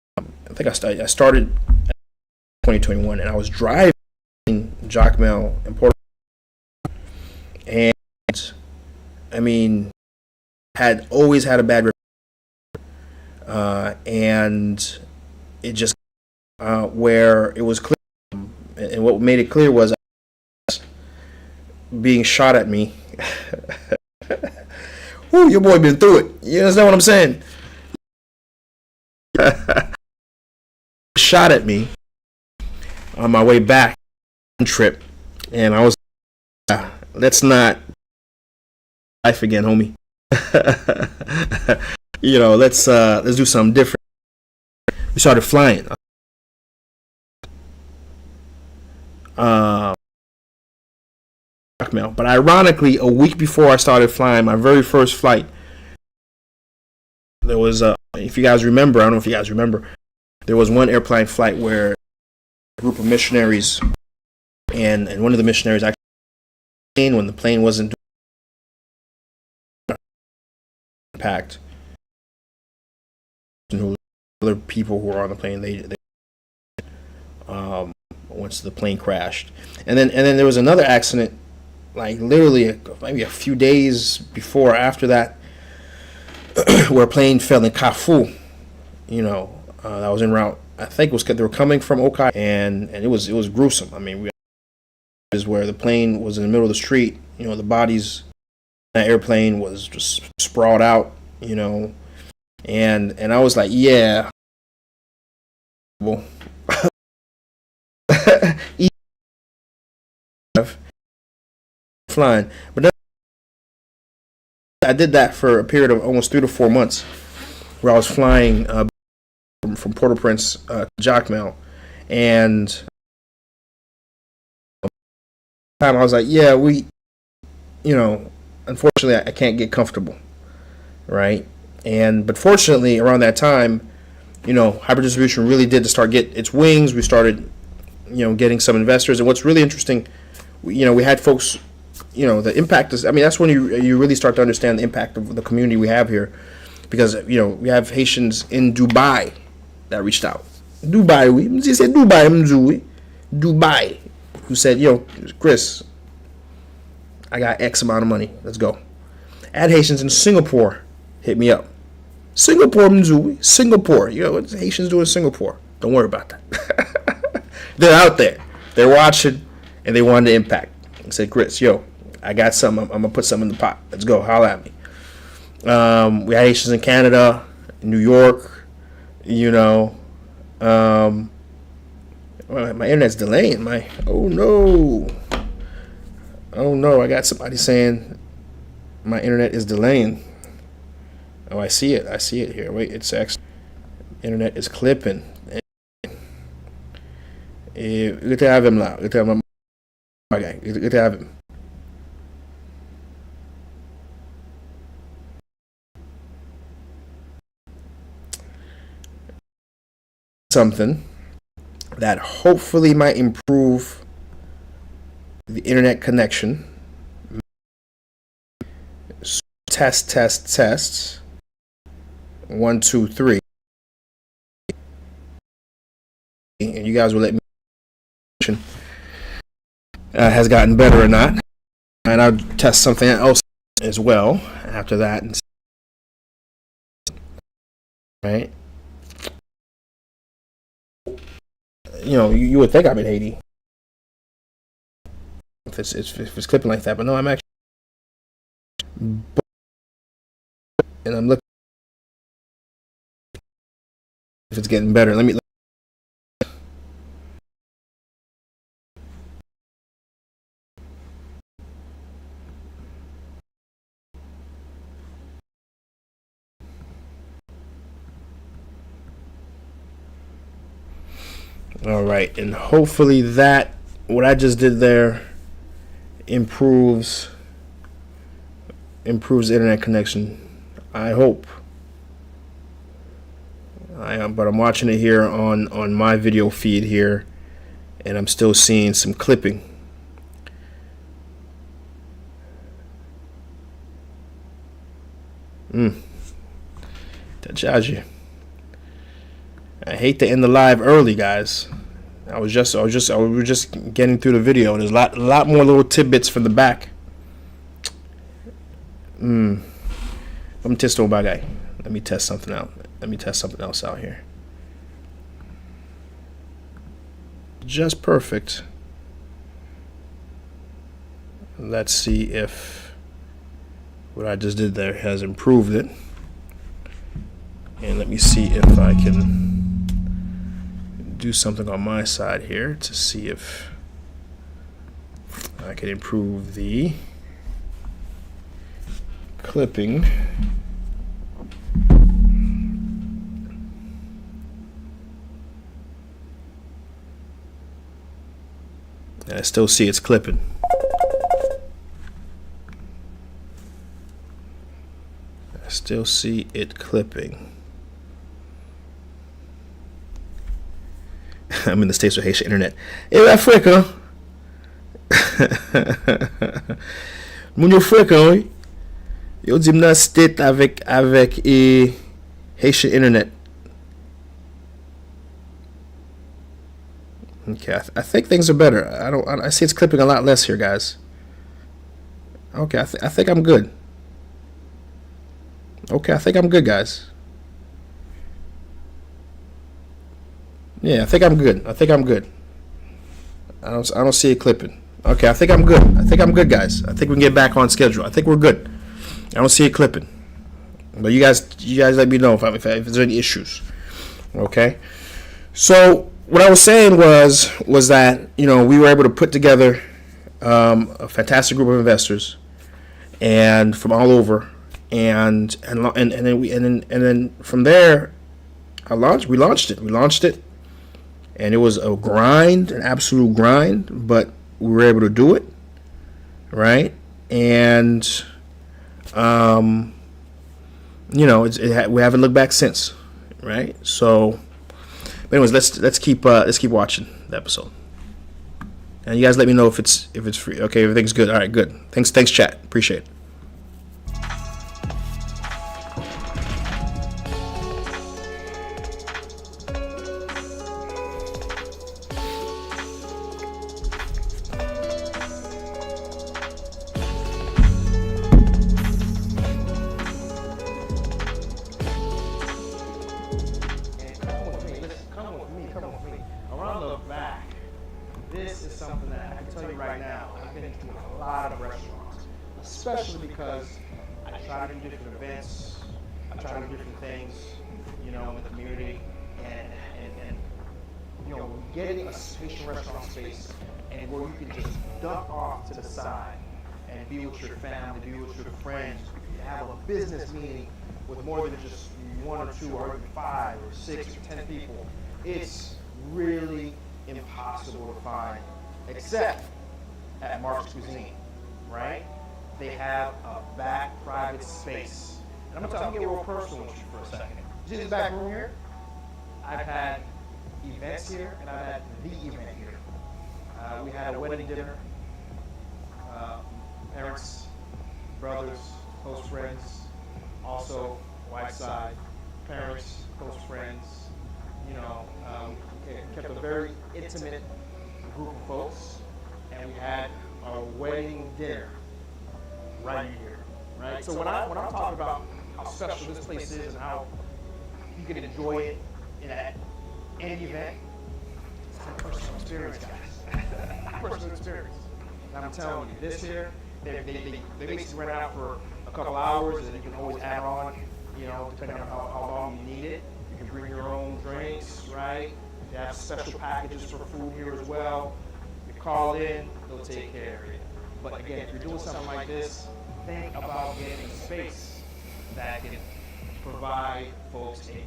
think I started in 2021, and I was driving Jacmel and Port, and I mean, had always had a bad and it just where it was clear, and what made it clear was being shot at me. Woo, your boy been through it. You understand what I'm saying? Shot at me on my way back trip, and I was let's not life again, homie. Let's do something different. We started flying. But ironically, a week before I started flying my very first flight, there was if you guys remember, I don't know if you guys remember, there was one airplane flight where a group of missionaries and one of the missionaries actually, when the plane wasn't impact, other people who were on the plane, they once the plane crashed, and then there was another accident, like literally maybe a few days before or after that, where a plane fell in Kafu. That was en route. I think it was they were coming from Okai, and it was gruesome. I mean, is where the plane was in the middle of the street. The bodies in that airplane was just sprawled out. And I was like, yeah. Flying, but then I did that for a period of almost 3 to 4 months, where I was flying from Port-au-Prince to Jacmel, and time I was like, yeah, unfortunately I can't get comfortable, right? But fortunately, around that time, hybrid distribution really did start get its wings. We started, getting some investors, and what's really interesting, we had folks. The impact is, that's when you really start to understand the impact of the community we have here, because we have Haitians in Dubai that reached out. Dubai, he said Dubai, who said, Chris, I got X amount of money, let's go. Ad Haitians in Singapore hit me up. Singapore, what's Haitians doing in Singapore? Don't worry about that. They're out there, they're watching, and they wanted to impact. I said, Chris, I got something. I'm gonna put something in the pot. Let's go. Holla at me. We had Haitians in Canada, New York. My internet's delaying. Oh no! I got somebody saying my internet is delaying. Oh, I see it here. Wait, it's actually internet is clipping. Good to have him now. Good to have him. Okay, good to have him. Something that hopefully might improve the internet connection. Test. 1, 2, 3. and you guys will let me know has gotten better or not, and I'll test something else as well after that. And right, you know, you would think I'm in Haiti if it's clipping like that, but no, I'm actually, and I'm looking if it's getting better. Let me. All right, and hopefully that what I just did there improves internet connection. I hope. But I'm watching it here on my video feed here, and I'm still seeing some clipping. Tajaji. I hate to end the live early, guys. I was just getting through the video. There's a lot more little tidbits from the back. I'm testo bagay. Let me test something out. Let me test something else out here. Just perfect. Let's see if what I just did there has improved it. And let me see if I can do something on my side here to see if I can improve the clipping. And I still see it's clipping. I still see it clipping. I'm in the States with Haitian internet. Et Africa. Moun yo fréquent, oui. Yo di m'nan state avec Haitian internet. Okay, I think things are better. I see it's clipping a lot less here, guys. Okay, I think I'm good. Okay, I think I'm good, guys. Yeah, I think I'm good. I don't see it clipping. Okay, I think I'm good. Guys. I think we can get back on schedule. I think we're good. I don't see it clipping. But you guys let me know if there's any issues. Okay. So what I was saying was that, you know, we were able to put together a fantastic group of investors and from all over, and then from there, we launched it. And it was a grind, an absolute grind, but we were able to do it, right? And, you know, we haven't looked back since, right? So, but anyways, let's keep watching the episode, and you guys let me know if it's free. Okay, everything's good. All right, good. Thanks, chat. Appreciate it. Especially because I try to do different events, I try to do different things, you know, in the community, and you know, getting a Haitian restaurant space and where you can just duck off to the side and be with your family, be with your friends, have a business meeting with more than just 1 or 2 or even 5 or 6 or 10 people. It's really impossible to find, except at Marc's Cuisine, right? They have a back private space. And I'm gonna get real personal with you for a second. See this back room here? I've had events here, and I've had the event here. We had a wedding dinner. Parents, brothers, close friends, also white side, parents, close friends. You know, kept a very intimate group of folks, and we had a wedding dinner right here, right? So when I'm talking about how special this place is and how you can enjoy it at any event, it's a personal experience, guys. Personal experience. And I'm telling you, this here, they basically rent out for a couple hours, and you can always add on, depending on how long you need it. You can bring your own drinks, right? They have special packages for food here as well. You call in, they'll take care of you. But again, if you're doing something like this, think about getting a space that can provide folks a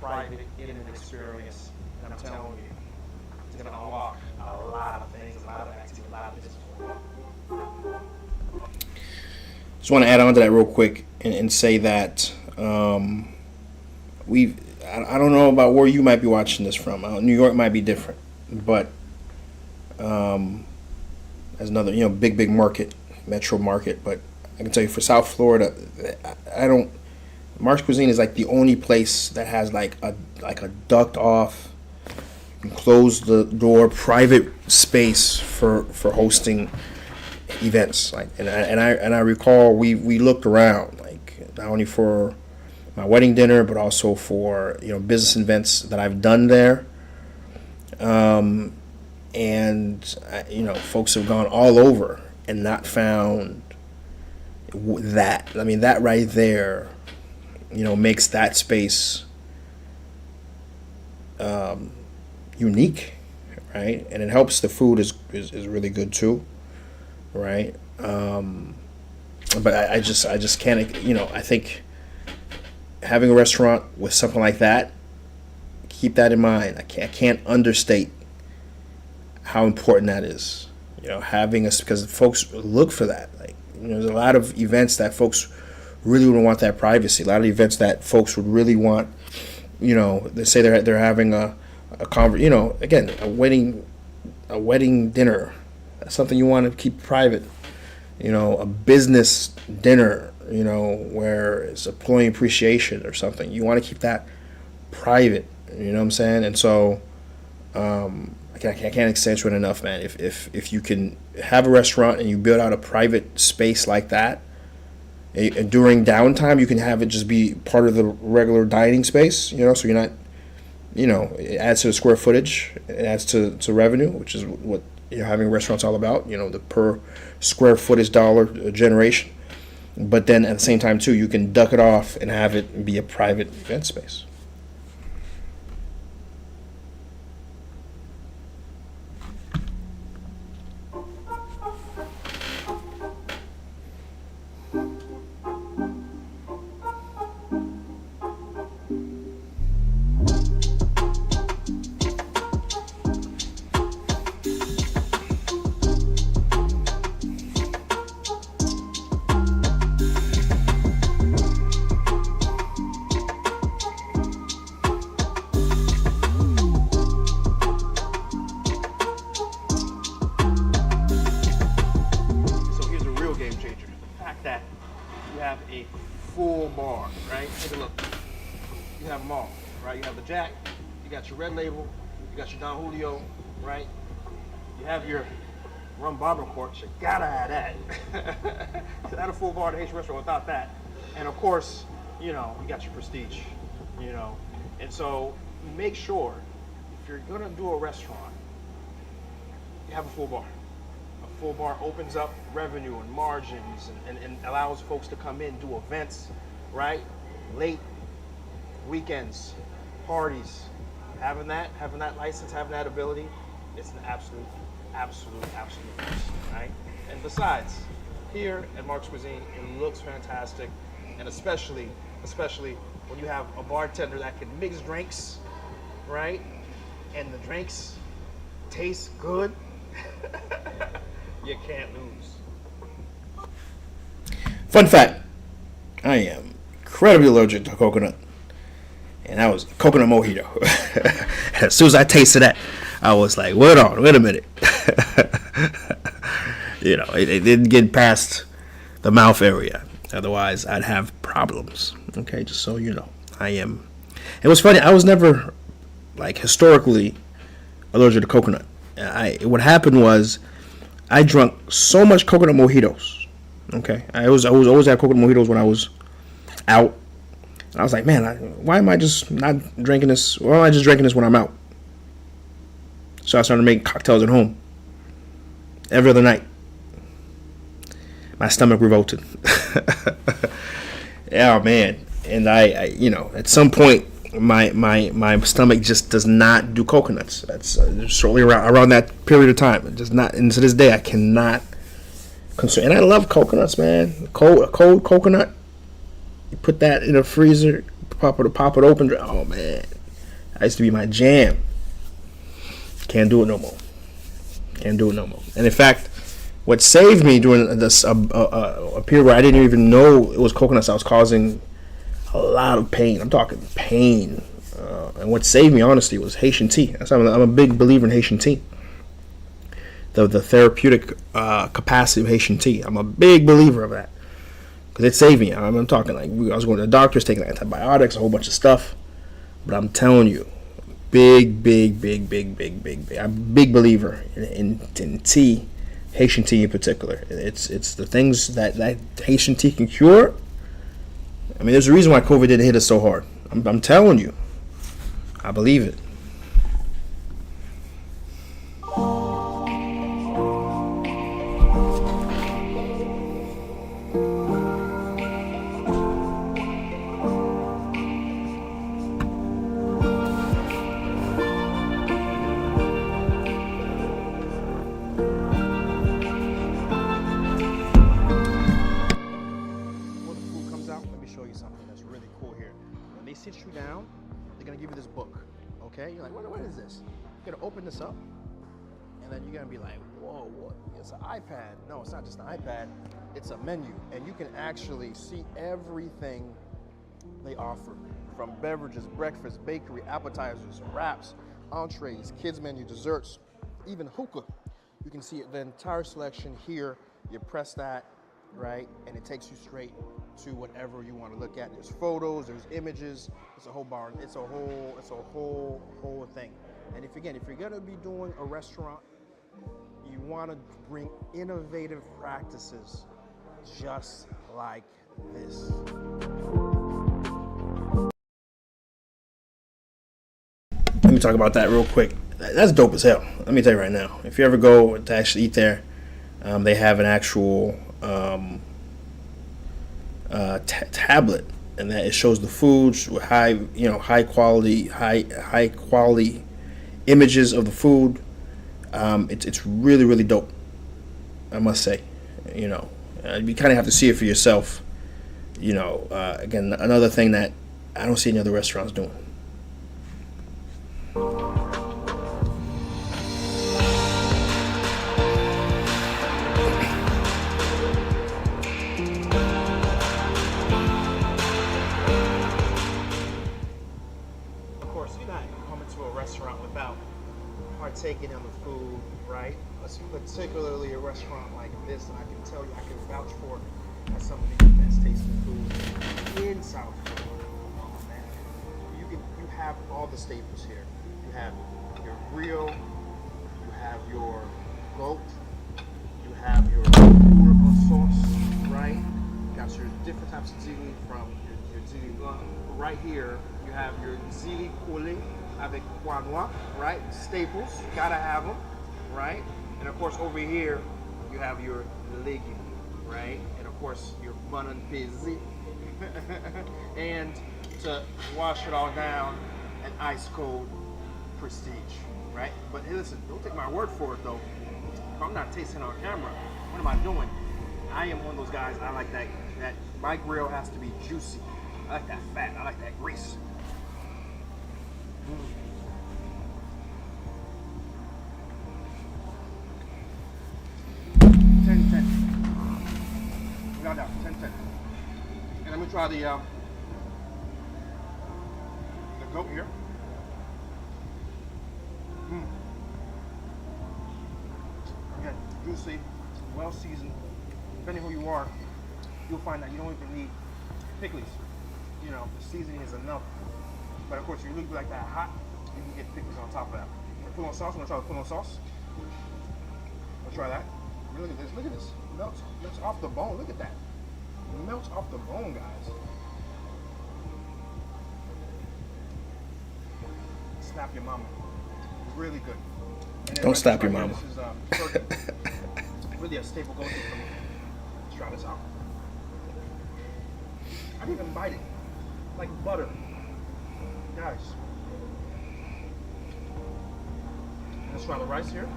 private, intimate experience. And I'm telling you, it's going to unlock a lot of things, a lot of activity, a lot of business. Just want to add on to that real quick and say that I don't know about where you might be watching this from. New York might be different, but as another big market, metro market. But I can tell you for South Florida, Marc's Cuisine is like the only place that has like a ducked off, close the door, private space for hosting events. Like, and I recall we looked around, like not only for my wedding dinner, but also for business events that I've done there. And folks have gone all over and not found that. I mean, that right there, makes that space unique, right? And it helps the food is really good too, right? But I just can't, I think having a restaurant with something like that, keep that in mind. I can't understate how important that is. Having us, because folks look for that. Like, there's a lot of events that folks really would want that privacy. A lot of events that folks would really want. They say they're having a again, a wedding dinner. That's something you want to keep private. A business dinner, where it's employee appreciation or something. You want to keep that private. You know what I'm saying? And so, I can't accentuate enough, man. If you can have a restaurant and you build out a private space like that, and during downtime, you can have it just be part of the regular dining space, so you're not, it adds to the square footage, it adds to revenue, which is what having a restaurant's all about, the per square footage dollar generation. But then at the same time, too, you can duck it off and have it be a private event space. Full bar, right? Take a look. You have them all, right? You have the Jack, you got your Red Label, you got your Don Julio, right? You have your rum barbacoa. You gotta have that. To add a full bar to Haitian restaurant without that. And of course, you got your Prestige, And so make sure if you're gonna do a restaurant, you have a full bar. A full bar opens up revenue and margins and allows folks to come in, do events, right? Late, weekends, parties. Having that license, having that ability, it's an absolute must, right? And besides, here at Marc's Cuisine, it looks fantastic, and especially when you have a bartender that can mix drinks, right? And the drinks taste good. You can't lose. Fun fact, I am incredibly allergic to coconut. And that was coconut mojito. As soon as I tasted that, I was like, wait a minute. It didn't get past the mouth area. Otherwise, I'd have problems. Okay, just so you know. It was funny, I was never, historically, allergic to coconut. What happened was I drank so much coconut mojitos. Okay, I was always have coconut mojitos when I was out. And I was like, man, why am I just not drinking this? Why am I just drinking this when I'm out? So I started making cocktails at home every other night. My stomach revolted. Yeah, man. And I at some point, my stomach just does not do coconuts. That's shortly around that period of time. It does not, and to this day, I cannot consume. And I love coconuts, man. A cold coconut. You put that in a freezer, pop it open. Oh man, that used to be my jam. Can't do it no more. And in fact, what saved me during this a period where I didn't even know it was coconuts, I was causing a lot of pain. I'm talking pain. And what saved me, honestly, was Haitian tea. I'm a big believer in Haitian tea. The therapeutic capacity of Haitian tea. I'm a big believer of that. Because it saved me. I'm talking like I was going to the doctors, taking antibiotics, a whole bunch of stuff. But I'm telling you, I'm a big believer in tea, Haitian tea in particular. It's the things that Haitian tea can cure. I mean, there's a reason why COVID didn't hit us so hard. I'm telling you. I believe it. Sit you down, they're gonna give you this book, okay? You're like, what is this? You're gonna open this up, and then you're gonna be like, whoa, what? It's an iPad. No, it's not just an iPad, it's a menu, and you can actually see everything they offer, from beverages, breakfast, bakery, appetizers, wraps, entrees, kids menu, desserts, even hookah. You can see the entire selection here. You press that, right, and it takes you straight to whatever you want to look at. There's photos, there's images, it's a whole bar, it's a whole thing. And if you're gonna be doing a restaurant, you want to bring innovative practices just like this. Let me talk about that real quick. That's dope as hell. Let me tell you right now. If you ever go to actually eat there, they have an actual tablet, and that it shows the foods with high quality images of the food. It's really dope, I must say. You kind of have to see it for yourself. Again, another thing that I don't see any other restaurants doing. Partaking in the food, right? Particularly a restaurant like this, and I can tell you, I can vouch for some of the best tasting food in South Florida. Oh man, you have all the staples here. You have your grill, you have your goat, you have your curry sauce, right? You got your different types of zili, from your zili blanc. Right here, you have your zili coulé avec pois noir, right? Staples, gotta have them, right? And of course, over here, you have your legume, right? And of course, your bun and pizzi. And to wash it all down, an ice cold prestige, right? But hey, listen, don't take my word for it though. If I'm not tasting on camera, what am I doing? I am one of those guys, I like that my grill has to be juicy. I like that fat, I like that grease. 10-10. Without doubt, 10-10. And let me try the goat here. Again, juicy, well seasoned. Depending who you are, you'll find that you don't even need pickles. The seasoning is enough. But of course, if you leave it like that hot, you can get pickles on top of that. poulon sauce. I'm gonna try the poulon sauce. Let's try that. Look at this. Look at this. Melts off the bone. Look at that. Melts off the bone, guys. Snap your mama. Really good. And Don't slap your mama. This is turkey. Really a staple go-to for me. Let's try this out. I didn't even bite it. Like butter. Guys. Let's try the rice here.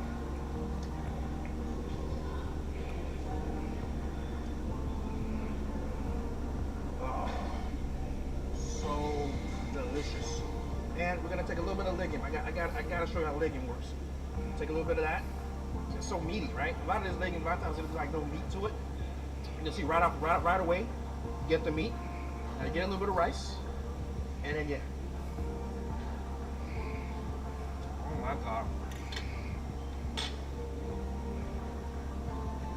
Oh, so delicious. And we're gonna take a little bit of legume. I gotta show you how legume works. Take a little bit of that. It's so meaty, right? A lot of this legume, a lot of times there's like no meat to it. You can see right away, get the meat. And get a little bit of rice. And then yeah. Oh my God.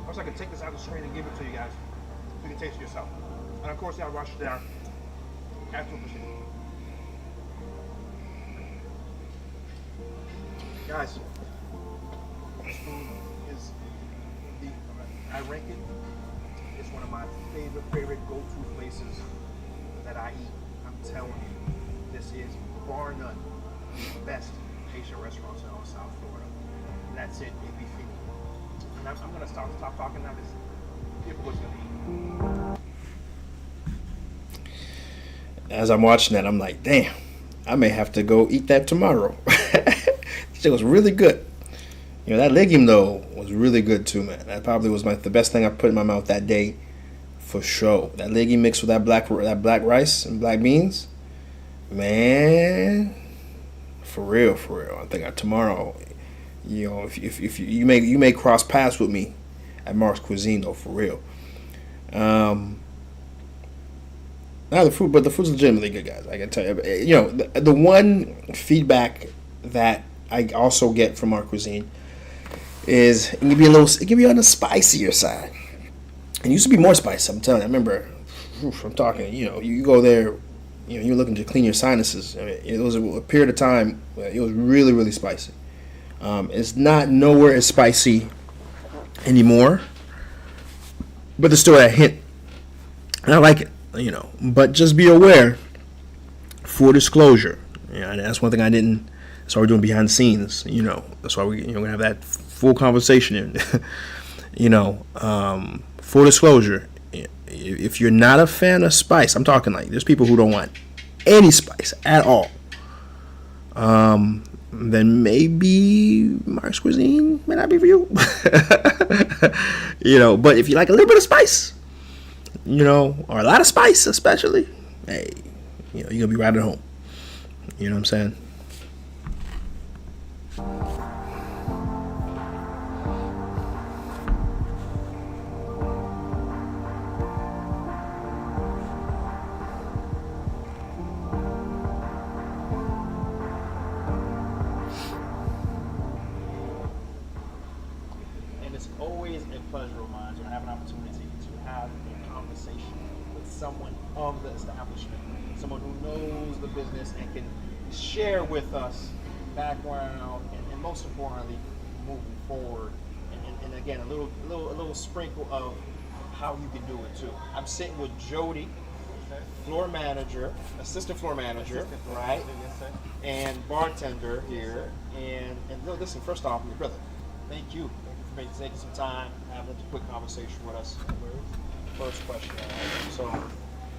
I wish I could take this out of the screen and give it to you guys. So you can taste it yourself. And of course, you gotta wash it down. After the machine. Guys, this food is I rank it. It's one of my favorite go-to places that I eat. I'm telling you, this is bar none the best Haitian restaurants in all South Florida. And that's it. It be feeding. And I'm gonna stop talking now because people are gonna eat. As I'm watching that, I'm like, damn, I may have to go eat that tomorrow. It was really good. You know, that legume though was really good too, man. That probably was the best thing I put in my mouth that day, for sure. That legume mixed with that black rice and black beans, man. For real. I think tomorrow, you know, if you may cross paths with me at Marc's Cuisine though, for real. Now the food's legitimately good, guys. I can tell you. You know, the one feedback that I also get from Marc Cuisine is it can be on the spicier side. It used to be more spicy. I'm telling you. I remember, I'm talking. You know, you go there, you know, you're looking to clean your sinuses. I mean, it was a period of time where it was really, really spicy. It's not nowhere as spicy anymore, but there's still that hint, and I like it. You know, but just be aware. For disclosure, and that's one thing I didn't. That's why we're doing behind the scenes. You know, that's why we're gonna have that full conversation. In, you know, full disclosure. If you're not a fan of spice, I'm talking like there's people who don't want any spice at all. Then maybe Marc's Cuisine may not be for you. You know, but if you like a little bit of spice, you know, or a lot of spice especially, hey, you know, you're gonna be right at home. You know what I'm saying? And it's always a pleasure of mine to have an opportunity to have a conversation with someone of the establishment, someone who knows the business and can share with us background and most importantly, moving forward. And again, a little sprinkle of how you can do it too. I'm sitting with Jody, floor manager, assistant floor manager, right? Yes, sir. And bartender here. And listen, first off, my brother, thank you for taking some time, having a quick conversation with us. First question. So,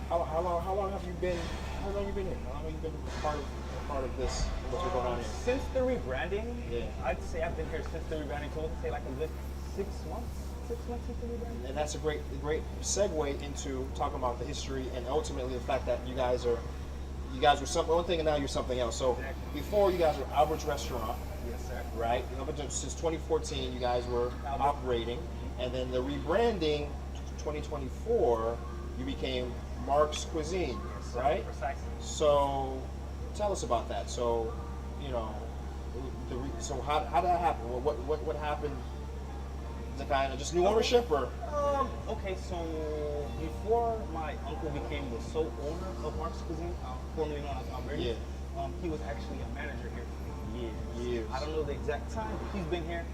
how long have you been? How long have you been here? How long have you been part of this? What's going on here? Since the rebranding, Yeah. I'd say I've been here since the rebranding. So I'd say like a good 6 months. 6 months since the rebranding. And that's a great segue into talking about the history and ultimately the fact that you guys were one thing and now you're something else. So before you guys were Albert's Restaurant, Yes, sir. right? Since 2014, you guys were operating, and then the rebranding, 2024, you became Marc's Cuisine, right? Precisely. So tell us about that. So, you know, so how did that happen? What happened? Is it kind of just new ownership or? Okay, so before my uncle became the sole owner of Marc's Cuisine, formerly known as Albert, Yeah. he was actually a manager here for years. Years. I don't know the exact time, but he's been here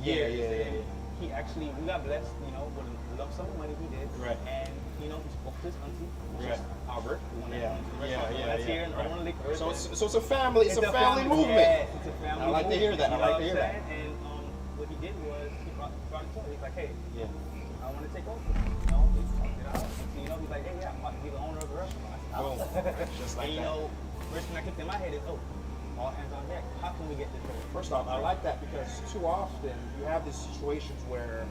Yeah, years. yeah, yeah, And yeah. he actually, we got blessed, you know, with a lump sum of money he did. Right. And, you know, he spoke to his auntie, which is Right. Albert, the one that Yeah, owns the yeah, restaurant. yeah, That's yeah, here in right. Owen Liquor. So it's a family. It's a family movement. Yes, it's a family I like to hear that. I movement, like to you hear know that. what I'm saying? And what he did was he brought it to him. He's like, hey, Yeah. I want to take over. You know, they talked it out. And, you know, he's like, hey, yeah, I'm about to be the owner of the restaurant. I said, Boom. Just like and, you that. know, first thing that clicked in my head is, oh, all hands on deck. How can we get this over? First off, I like that because too often you have these situations where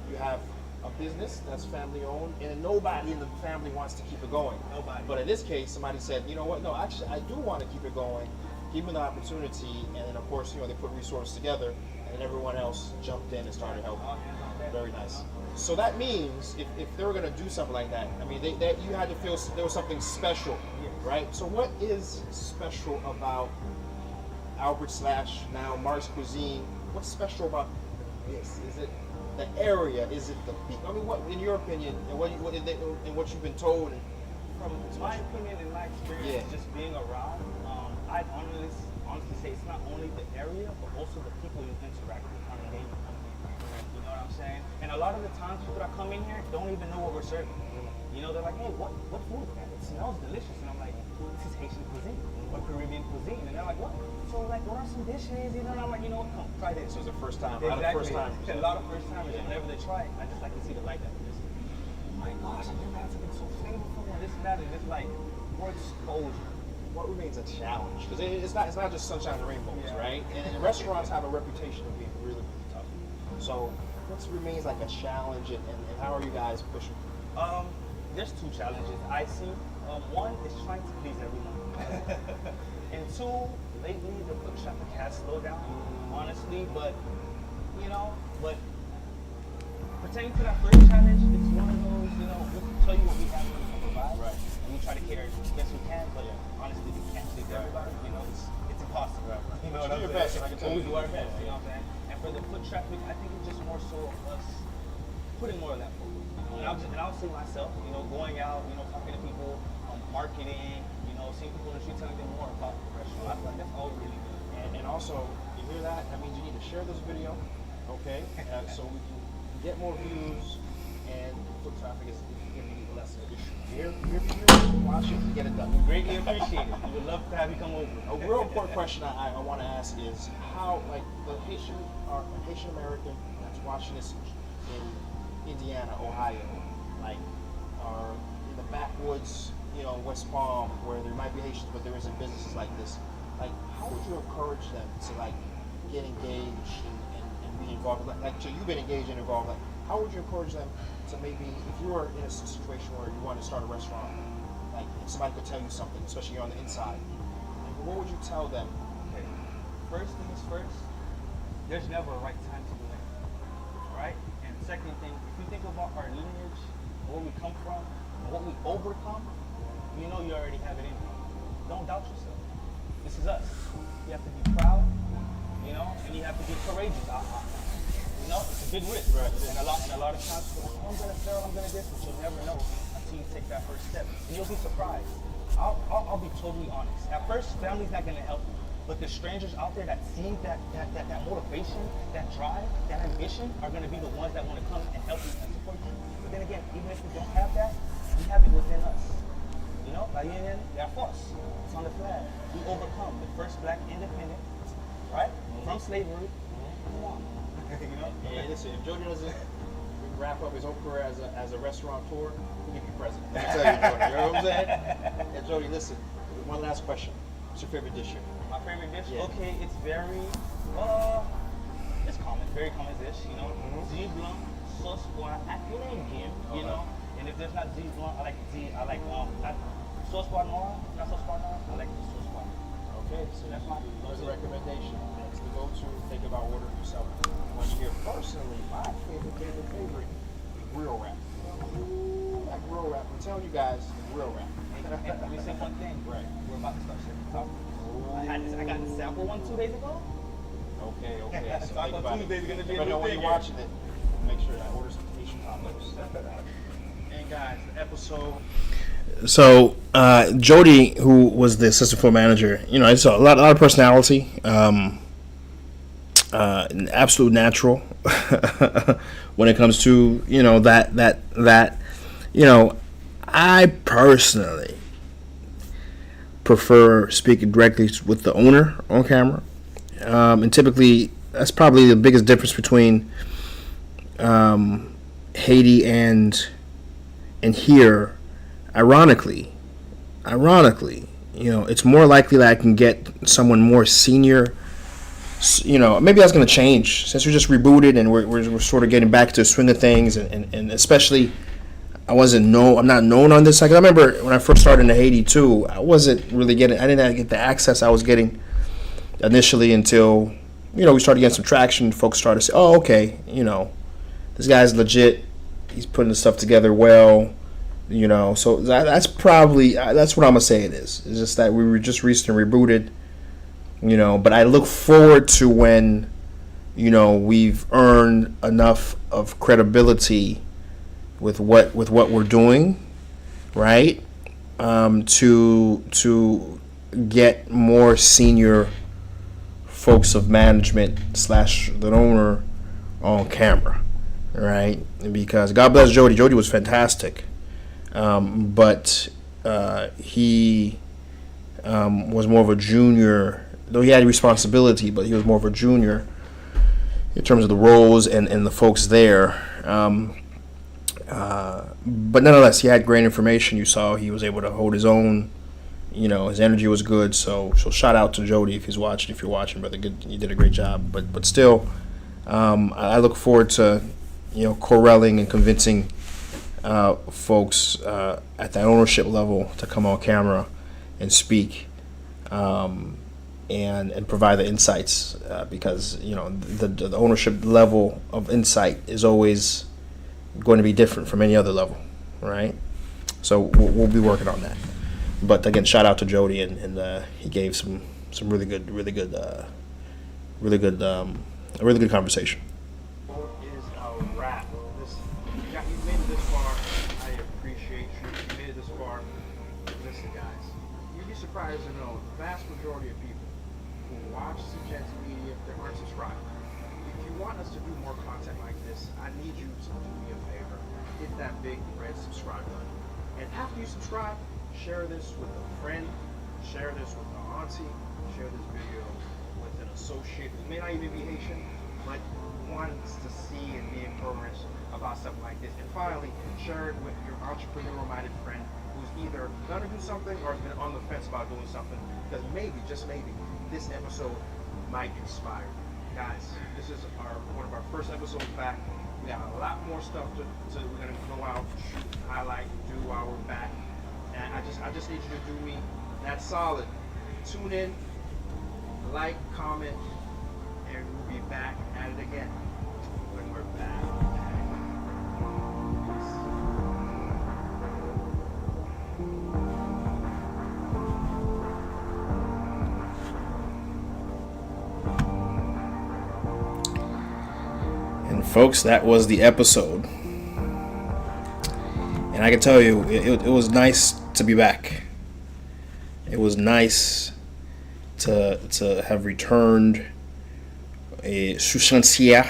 you have a business that's family owned and nobody in the family wants to keep it going. Nobody. But in this case, somebody said, you know what? No, actually, I do want to keep it going. Give me the opportunity, and then of course, you know, they put resources together, and then everyone else jumped in and started helping. All hands on deck. Very nice. So that means if they were going to do something like that, I mean, they you had to feel there was something special, Yes. right? So what is special about Albert slash now Marc's Cuisine? What's special about this? Is it the area? Is it the people? I mean, what in your opinion and what you've been told? And, From my opinion and my experience, Yeah. just being around, I'd honestly say it's not only the area, but also the people you interact with on a daily basis. You know what I'm saying? And a lot of the times people that come in here don't even know what we're serving. You know, they're like, hey, what food is that? It smells delicious. And I'm like, this is Haitian cuisine or Caribbean cuisine. And they're like, what? So like, what are some dishes? You know, and I'm like, you know what, come, try this. so it's the first time. Exactly. A lot of first time. A lot of first timers, and whenever they try it, I just like to see the light that they just, oh my gosh, I've never had something so flavorful and this and that, and it's like more exposure. What remains a challenge? Because it's not just sunshine and rainbows, Yeah. right? And restaurants have a reputation of being really, really tough. So what remains like a challenge, and how are you guys pushing? There's two challenges I see. One is trying to please everyone, and two, lately the foot traffic has slowed down, honestly. But you know, pertaining to that first challenge, it's one of those, you know, we can tell you what we have and we can provide, Right. and we try to cater as best we can. But honestly, we can't please everybody. You know, it's impossible. You know But you do what I'm your saying? best, and I can tell we you. do our best. You know what I'm saying? And for the foot traffic, I think it's just more so of us putting more of that focus. And I'll say myself, you know, going out, you know, talking to people, marketing, you know, seeing people in the street, telling them more about the restaurant. I feel like that's all really good. And also, you hear that? That means you need to share this video, okay? So we can get more views, and foot traffic is going to be less of an issue. Here, watch it and get it done. Greatly appreciate it. We would love to have you come over. A real important question I want to ask is how, like, the Haitian American that's watching this in Indiana, Ohio, like, are in the backwoods, you know, West Palm, where there might be Haitians, but there isn't businesses like this. Like, how would you encourage them to, like, get engaged and be involved? Like, so you've been engaged and involved. Like, how would you encourage them to maybe, if you were in a situation where you want to start a restaurant, like, somebody could tell you something, especially on the inside, like, what would you tell them? Okay. First things first, there's never a right time to do anything, right? And second thing, if you think about our lineage, where we come from, and what we overcome, you know you already have it in you. Don't doubt yourself. This is us. You have to be proud, you know, and you have to be courageous. You know, it's a big risk, Right. And a lot of times, you're like, oh, I'm gonna fail, I'm gonna this, but you'll never know until you take that first step, and you'll be surprised. I'll be totally honest. At first, family's not gonna help you, but the strangers out there that see that motivation, that drive, that ambition, are gonna be the ones that want to come and help you and support you. But then again, even if we don't have that, we have it within us. You know, la union, la force. It's on the flag. We overcome the first black independence, right? From slavery. Come on. You know? And listen, if Jody doesn't wrap up his whole career as a restaurateur, he'll be president. Let me tell you, Jody. You know what I'm saying? And Jody, listen, one last question. What's your favorite dish here? My favorite dish? Yeah. Okay, it's very, it's common, very common dish, you know. Zi blanc, sauce poire, accolade, you know. And if there's not zi blanc, I like not sauce poire noir, not sauce poire noir, I like the sauce poire. Okay, so That's my there's a recommendation. That's the go-to. Think about ordering yourself. When you're personally, my favorite, grill wrap. That grill wrap. I'm telling you guys, grill wrap. And let me say one thing, Right. we're about to start shipping tacos. I got the sample one 2 days ago. Okay. So Taco think about Tuesday it. is gonna be a But new when thing you're here. watching it, make sure I order some Haitian tacos. And guys, the episode. So Jody, who was the assistant floor manager, I saw a lot of personality, an absolute natural when it comes to that. I personally prefer speaking directly with the owner on camera, and typically that's probably the biggest difference between Haiti and here. Ironically, it's more likely that I can get someone more senior. Maybe that's going to change since we just rebooted and we're sort of getting back to the swing of things, and especially I'm not known on this side. 'Cause I remember when I first started in Haiti too, I didn't get the access I was getting initially until we started getting some traction. Folks started to say, "Oh, okay, this guy's legit. He's putting the stuff together well." So that's probably what I'm gonna say it is. It's just that we were just recently rebooted. But I look forward to when we've earned enough of credibility with what we're doing, right? To get more senior folks of management / the owner on camera, right? Because God bless Jody. Jody was fantastic. But he was more of a junior, though he had responsibility, but he was more of a junior in terms of the roles and the folks there. But nonetheless, he had great information. You saw he was able to hold his own. His energy was good. So shout out to Jody if you're watching, brother. Good, you did a great job. But still, I look forward to corralling and convincing folks at that ownership level to come on camera and speak, and provide the insights, because the ownership level of insight is always going to be different from any other level, right? So we'll be working on that. But again, shout out to Jody, and he gave some really good conversation. Is a wrap. You made it this far. I appreciate you. You made it this far. Listen, guys, you'd be surprised to know the vast majority of people who watch SeeJeanty Media, they aren't subscribed. If you want us to do more content like this, I need you to do me a favor. Hit that big red subscribe button. And after you subscribe, share this with a friend, share this with an auntie, share this video with an associate who may not even be Haitian, but wants to see and be encouraged about something like this. And finally, share it with your entrepreneur-minded friend who's either gonna do something or has been on the fence about doing something, because maybe, just maybe, this episode might inspire you. Guys, this is one of our first episodes back. We got a lot more stuff to we're gonna go out, shoot, highlight, do while we're back. And I just need you to do me that solid. Tune in, like, comment, and we'll be back at it again when we're back. And folks, that was the episode. And I can tell you, it was nice to be back. It was nice to have returned a SeeJeanty,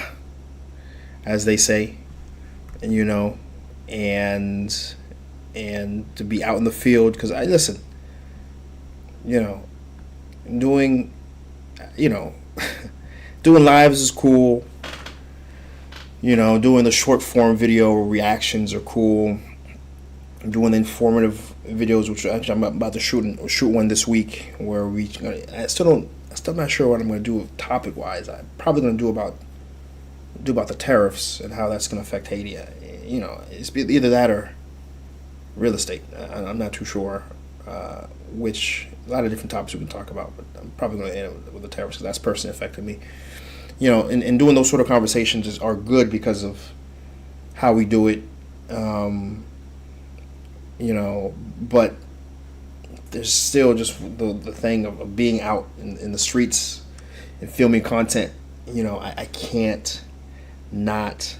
as they say, and and to be out in the field, because doing doing lives is cool. Doing the short form video reactions are cool. Doing the informative videos, which actually I'm about to shoot one this week, where I'm still not sure what I'm going to do topic wise. I'm probably going to do about the tariffs and how that's going to affect Haiti. It's either that or real estate. I'm not too sure. Which a lot of different topics we can talk about, but I'm probably going to end it with the tariffs because that's personally affected me. And doing those sort of conversations are good because of how we do it. But there's still just the thing of being out in the streets and filming content. I can't not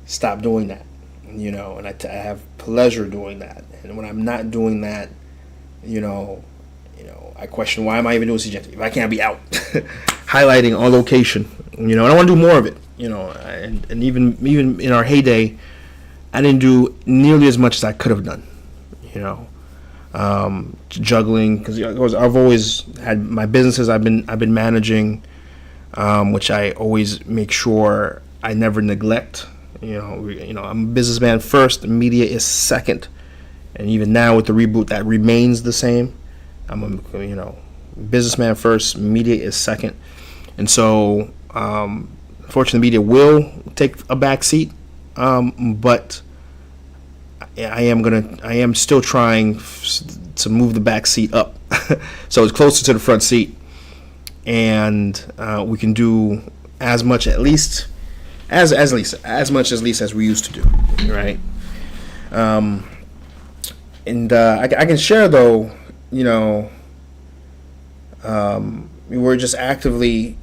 stop doing that. And I have pleasure doing that. And when I'm not doing that, I question, why am I even doing SeeJeanty if I can't be out highlighting on location? And I want to do more of it. And even in our heyday, I didn't do nearly as much as I could have done. Juggling, because I've always had my businesses I've been managing, which I always make sure I never neglect. I'm a businessman first, media is second, and even now with the reboot, that remains the same. I'm a businessman first, media is second, and so unfortunately, media will take a back seat, but I am still trying to move the back seat up, so it's closer to the front seat, and we can do as much as least as we used to do, right? And I can share though, we're just actively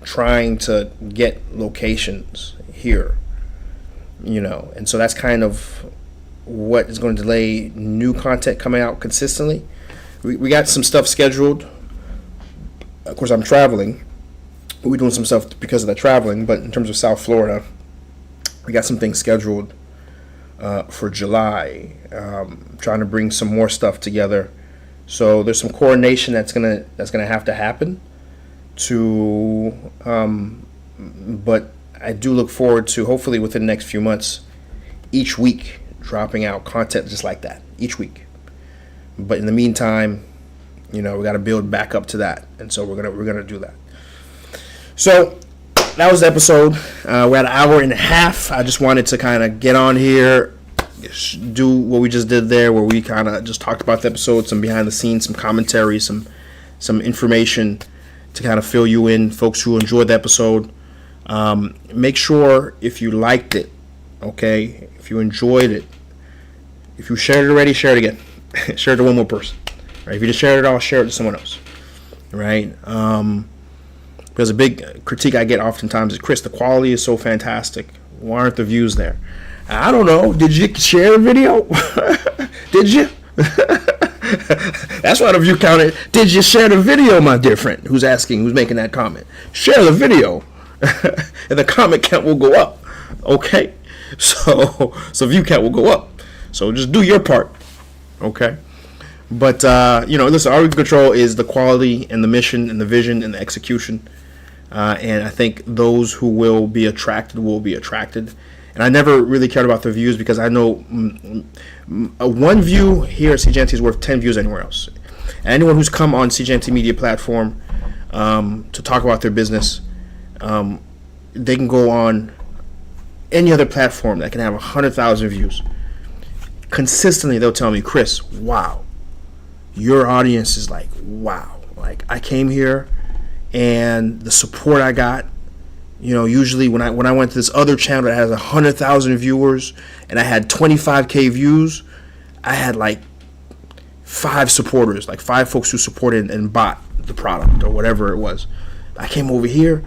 trying to get locations here, and so that's kind of what is going to delay new content coming out consistently. We got some stuff scheduled. Of course, I'm traveling. We're doing some stuff because of that traveling, but in terms of South Florida, we got some things scheduled for July. Trying to bring some more stuff together. So there's some coordination that's gonna have to happen. But I do look forward to, hopefully within the next few months, each week dropping out content just like that each week. But in the meantime, we got to build back up to that, and so we're gonna do that. So that was the episode. We're at an hour and a half. I just wanted to kind of get on here, do what we just did there, where we kind of just talked about the episode, some behind the scenes, some commentary, some information to kind of fill you in, folks who enjoyed the episode. Make sure if you liked it, okay, if you enjoyed it, if you shared it already, share it again. Share it to one more person. Right? If you just shared it all, share it to someone else. Right? Because a big critique I get oftentimes is, Chris, the quality is so fantastic. Why aren't the views there? I don't know. Did you share a video? Did you? That's why the view counted. Did you share the video, my dear friend? Who's making that comment? Share the video, and the comment count will go up. Okay, so view count will go up. So just do your part. Okay, but listen. Our control is the quality and the mission and the vision and the execution, and I think those who will be attracted will be attracted. And I never really cared about the views, because I know one view here at SeeJeanty is worth 10 views anywhere else. And anyone who's come on SeeJeanty Media platform to talk about their business, they can go on any other platform that can have 100,000 views. Consistently, they'll tell me, Chris, wow, your audience is like, wow. Like, I came here and the support I got, usually when I went to this other channel that has 100,000 viewers and I had 25K views, I had like 5 supporters, like 5 folks who supported and bought the product or whatever it was. I came over here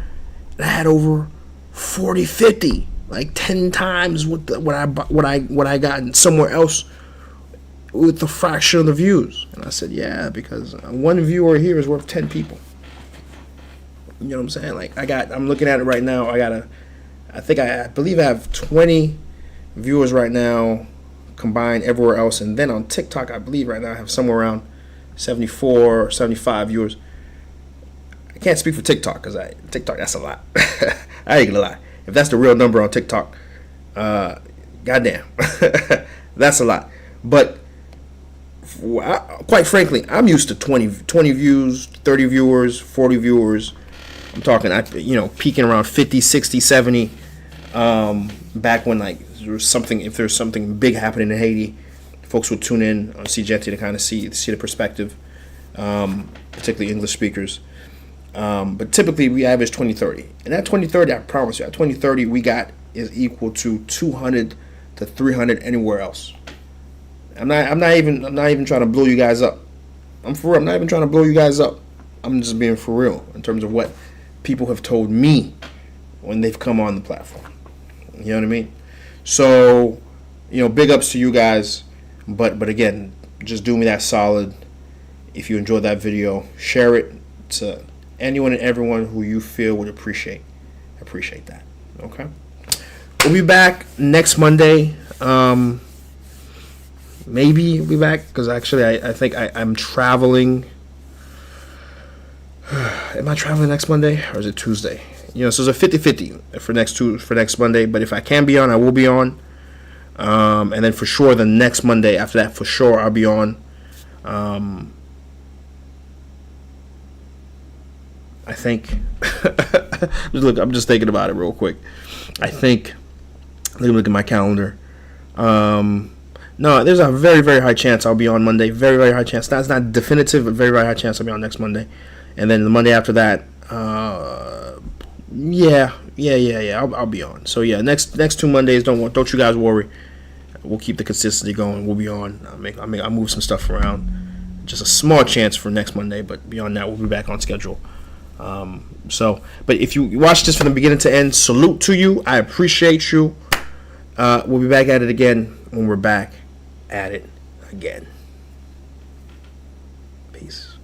and I had over 40, 50, like 10 times what I got somewhere else with the fraction of the views. And I said, yeah, because one viewer here is worth 10 people. You know what I'm saying? Like, I'm looking at it right now. I believe I have 20 viewers right now combined everywhere else. And then on TikTok, I believe right now I have somewhere around 74 or 75 viewers. I can't speak for TikTok, because TikTok, that's a lot. I ain't gonna lie. If that's the real number on TikTok, goddamn, that's a lot. But quite frankly, I'm used to 20 views, 30 viewers, 40 viewers. I'm talking, peaking around 50, 60, 70, back when, like, if there's something big happening in Haiti, folks would tune in on SeeJeanty to kind of see the perspective, particularly English speakers. But typically we average 20-30. And that 20-30, I promise you, that 20-30 we got is equal to 200 to 300 anywhere else. I'm not even trying to blow you guys up. I'm for real. I'm not even trying to blow you guys up. I'm just being for real in terms of what people have told me when they've come on the platform. You know what I mean? So, big ups to you guys. But again, just do me that solid. If you enjoyed that video, share it to anyone and everyone who you feel would appreciate that. Okay, we'll be back next Monday. Maybe we'll be back because actually I think I'm traveling. Am I traveling next Monday or is it Tuesday? So it's a 50-50 for next Monday. But if I can be on, I will be on. And then for sure the next Monday after that, for sure I'll be on. I think. Look, I'm just thinking about it real quick. I think. Let me look at my calendar. No, there's a very, very high chance I'll be on Monday. Very, very high chance. That's not definitive, but very, very high chance I'll be on next Monday. And then the Monday after that, yeah. I'll be on. So yeah, next 2 Mondays, don't you guys worry. We'll keep the consistency going. We'll be on. I'll move some stuff around. Just a small chance for next Monday, but beyond that, we'll be back on schedule. But if you watch this from the beginning to end, salute to you. I appreciate you. We'll be back at it again when we're back at it again. Peace.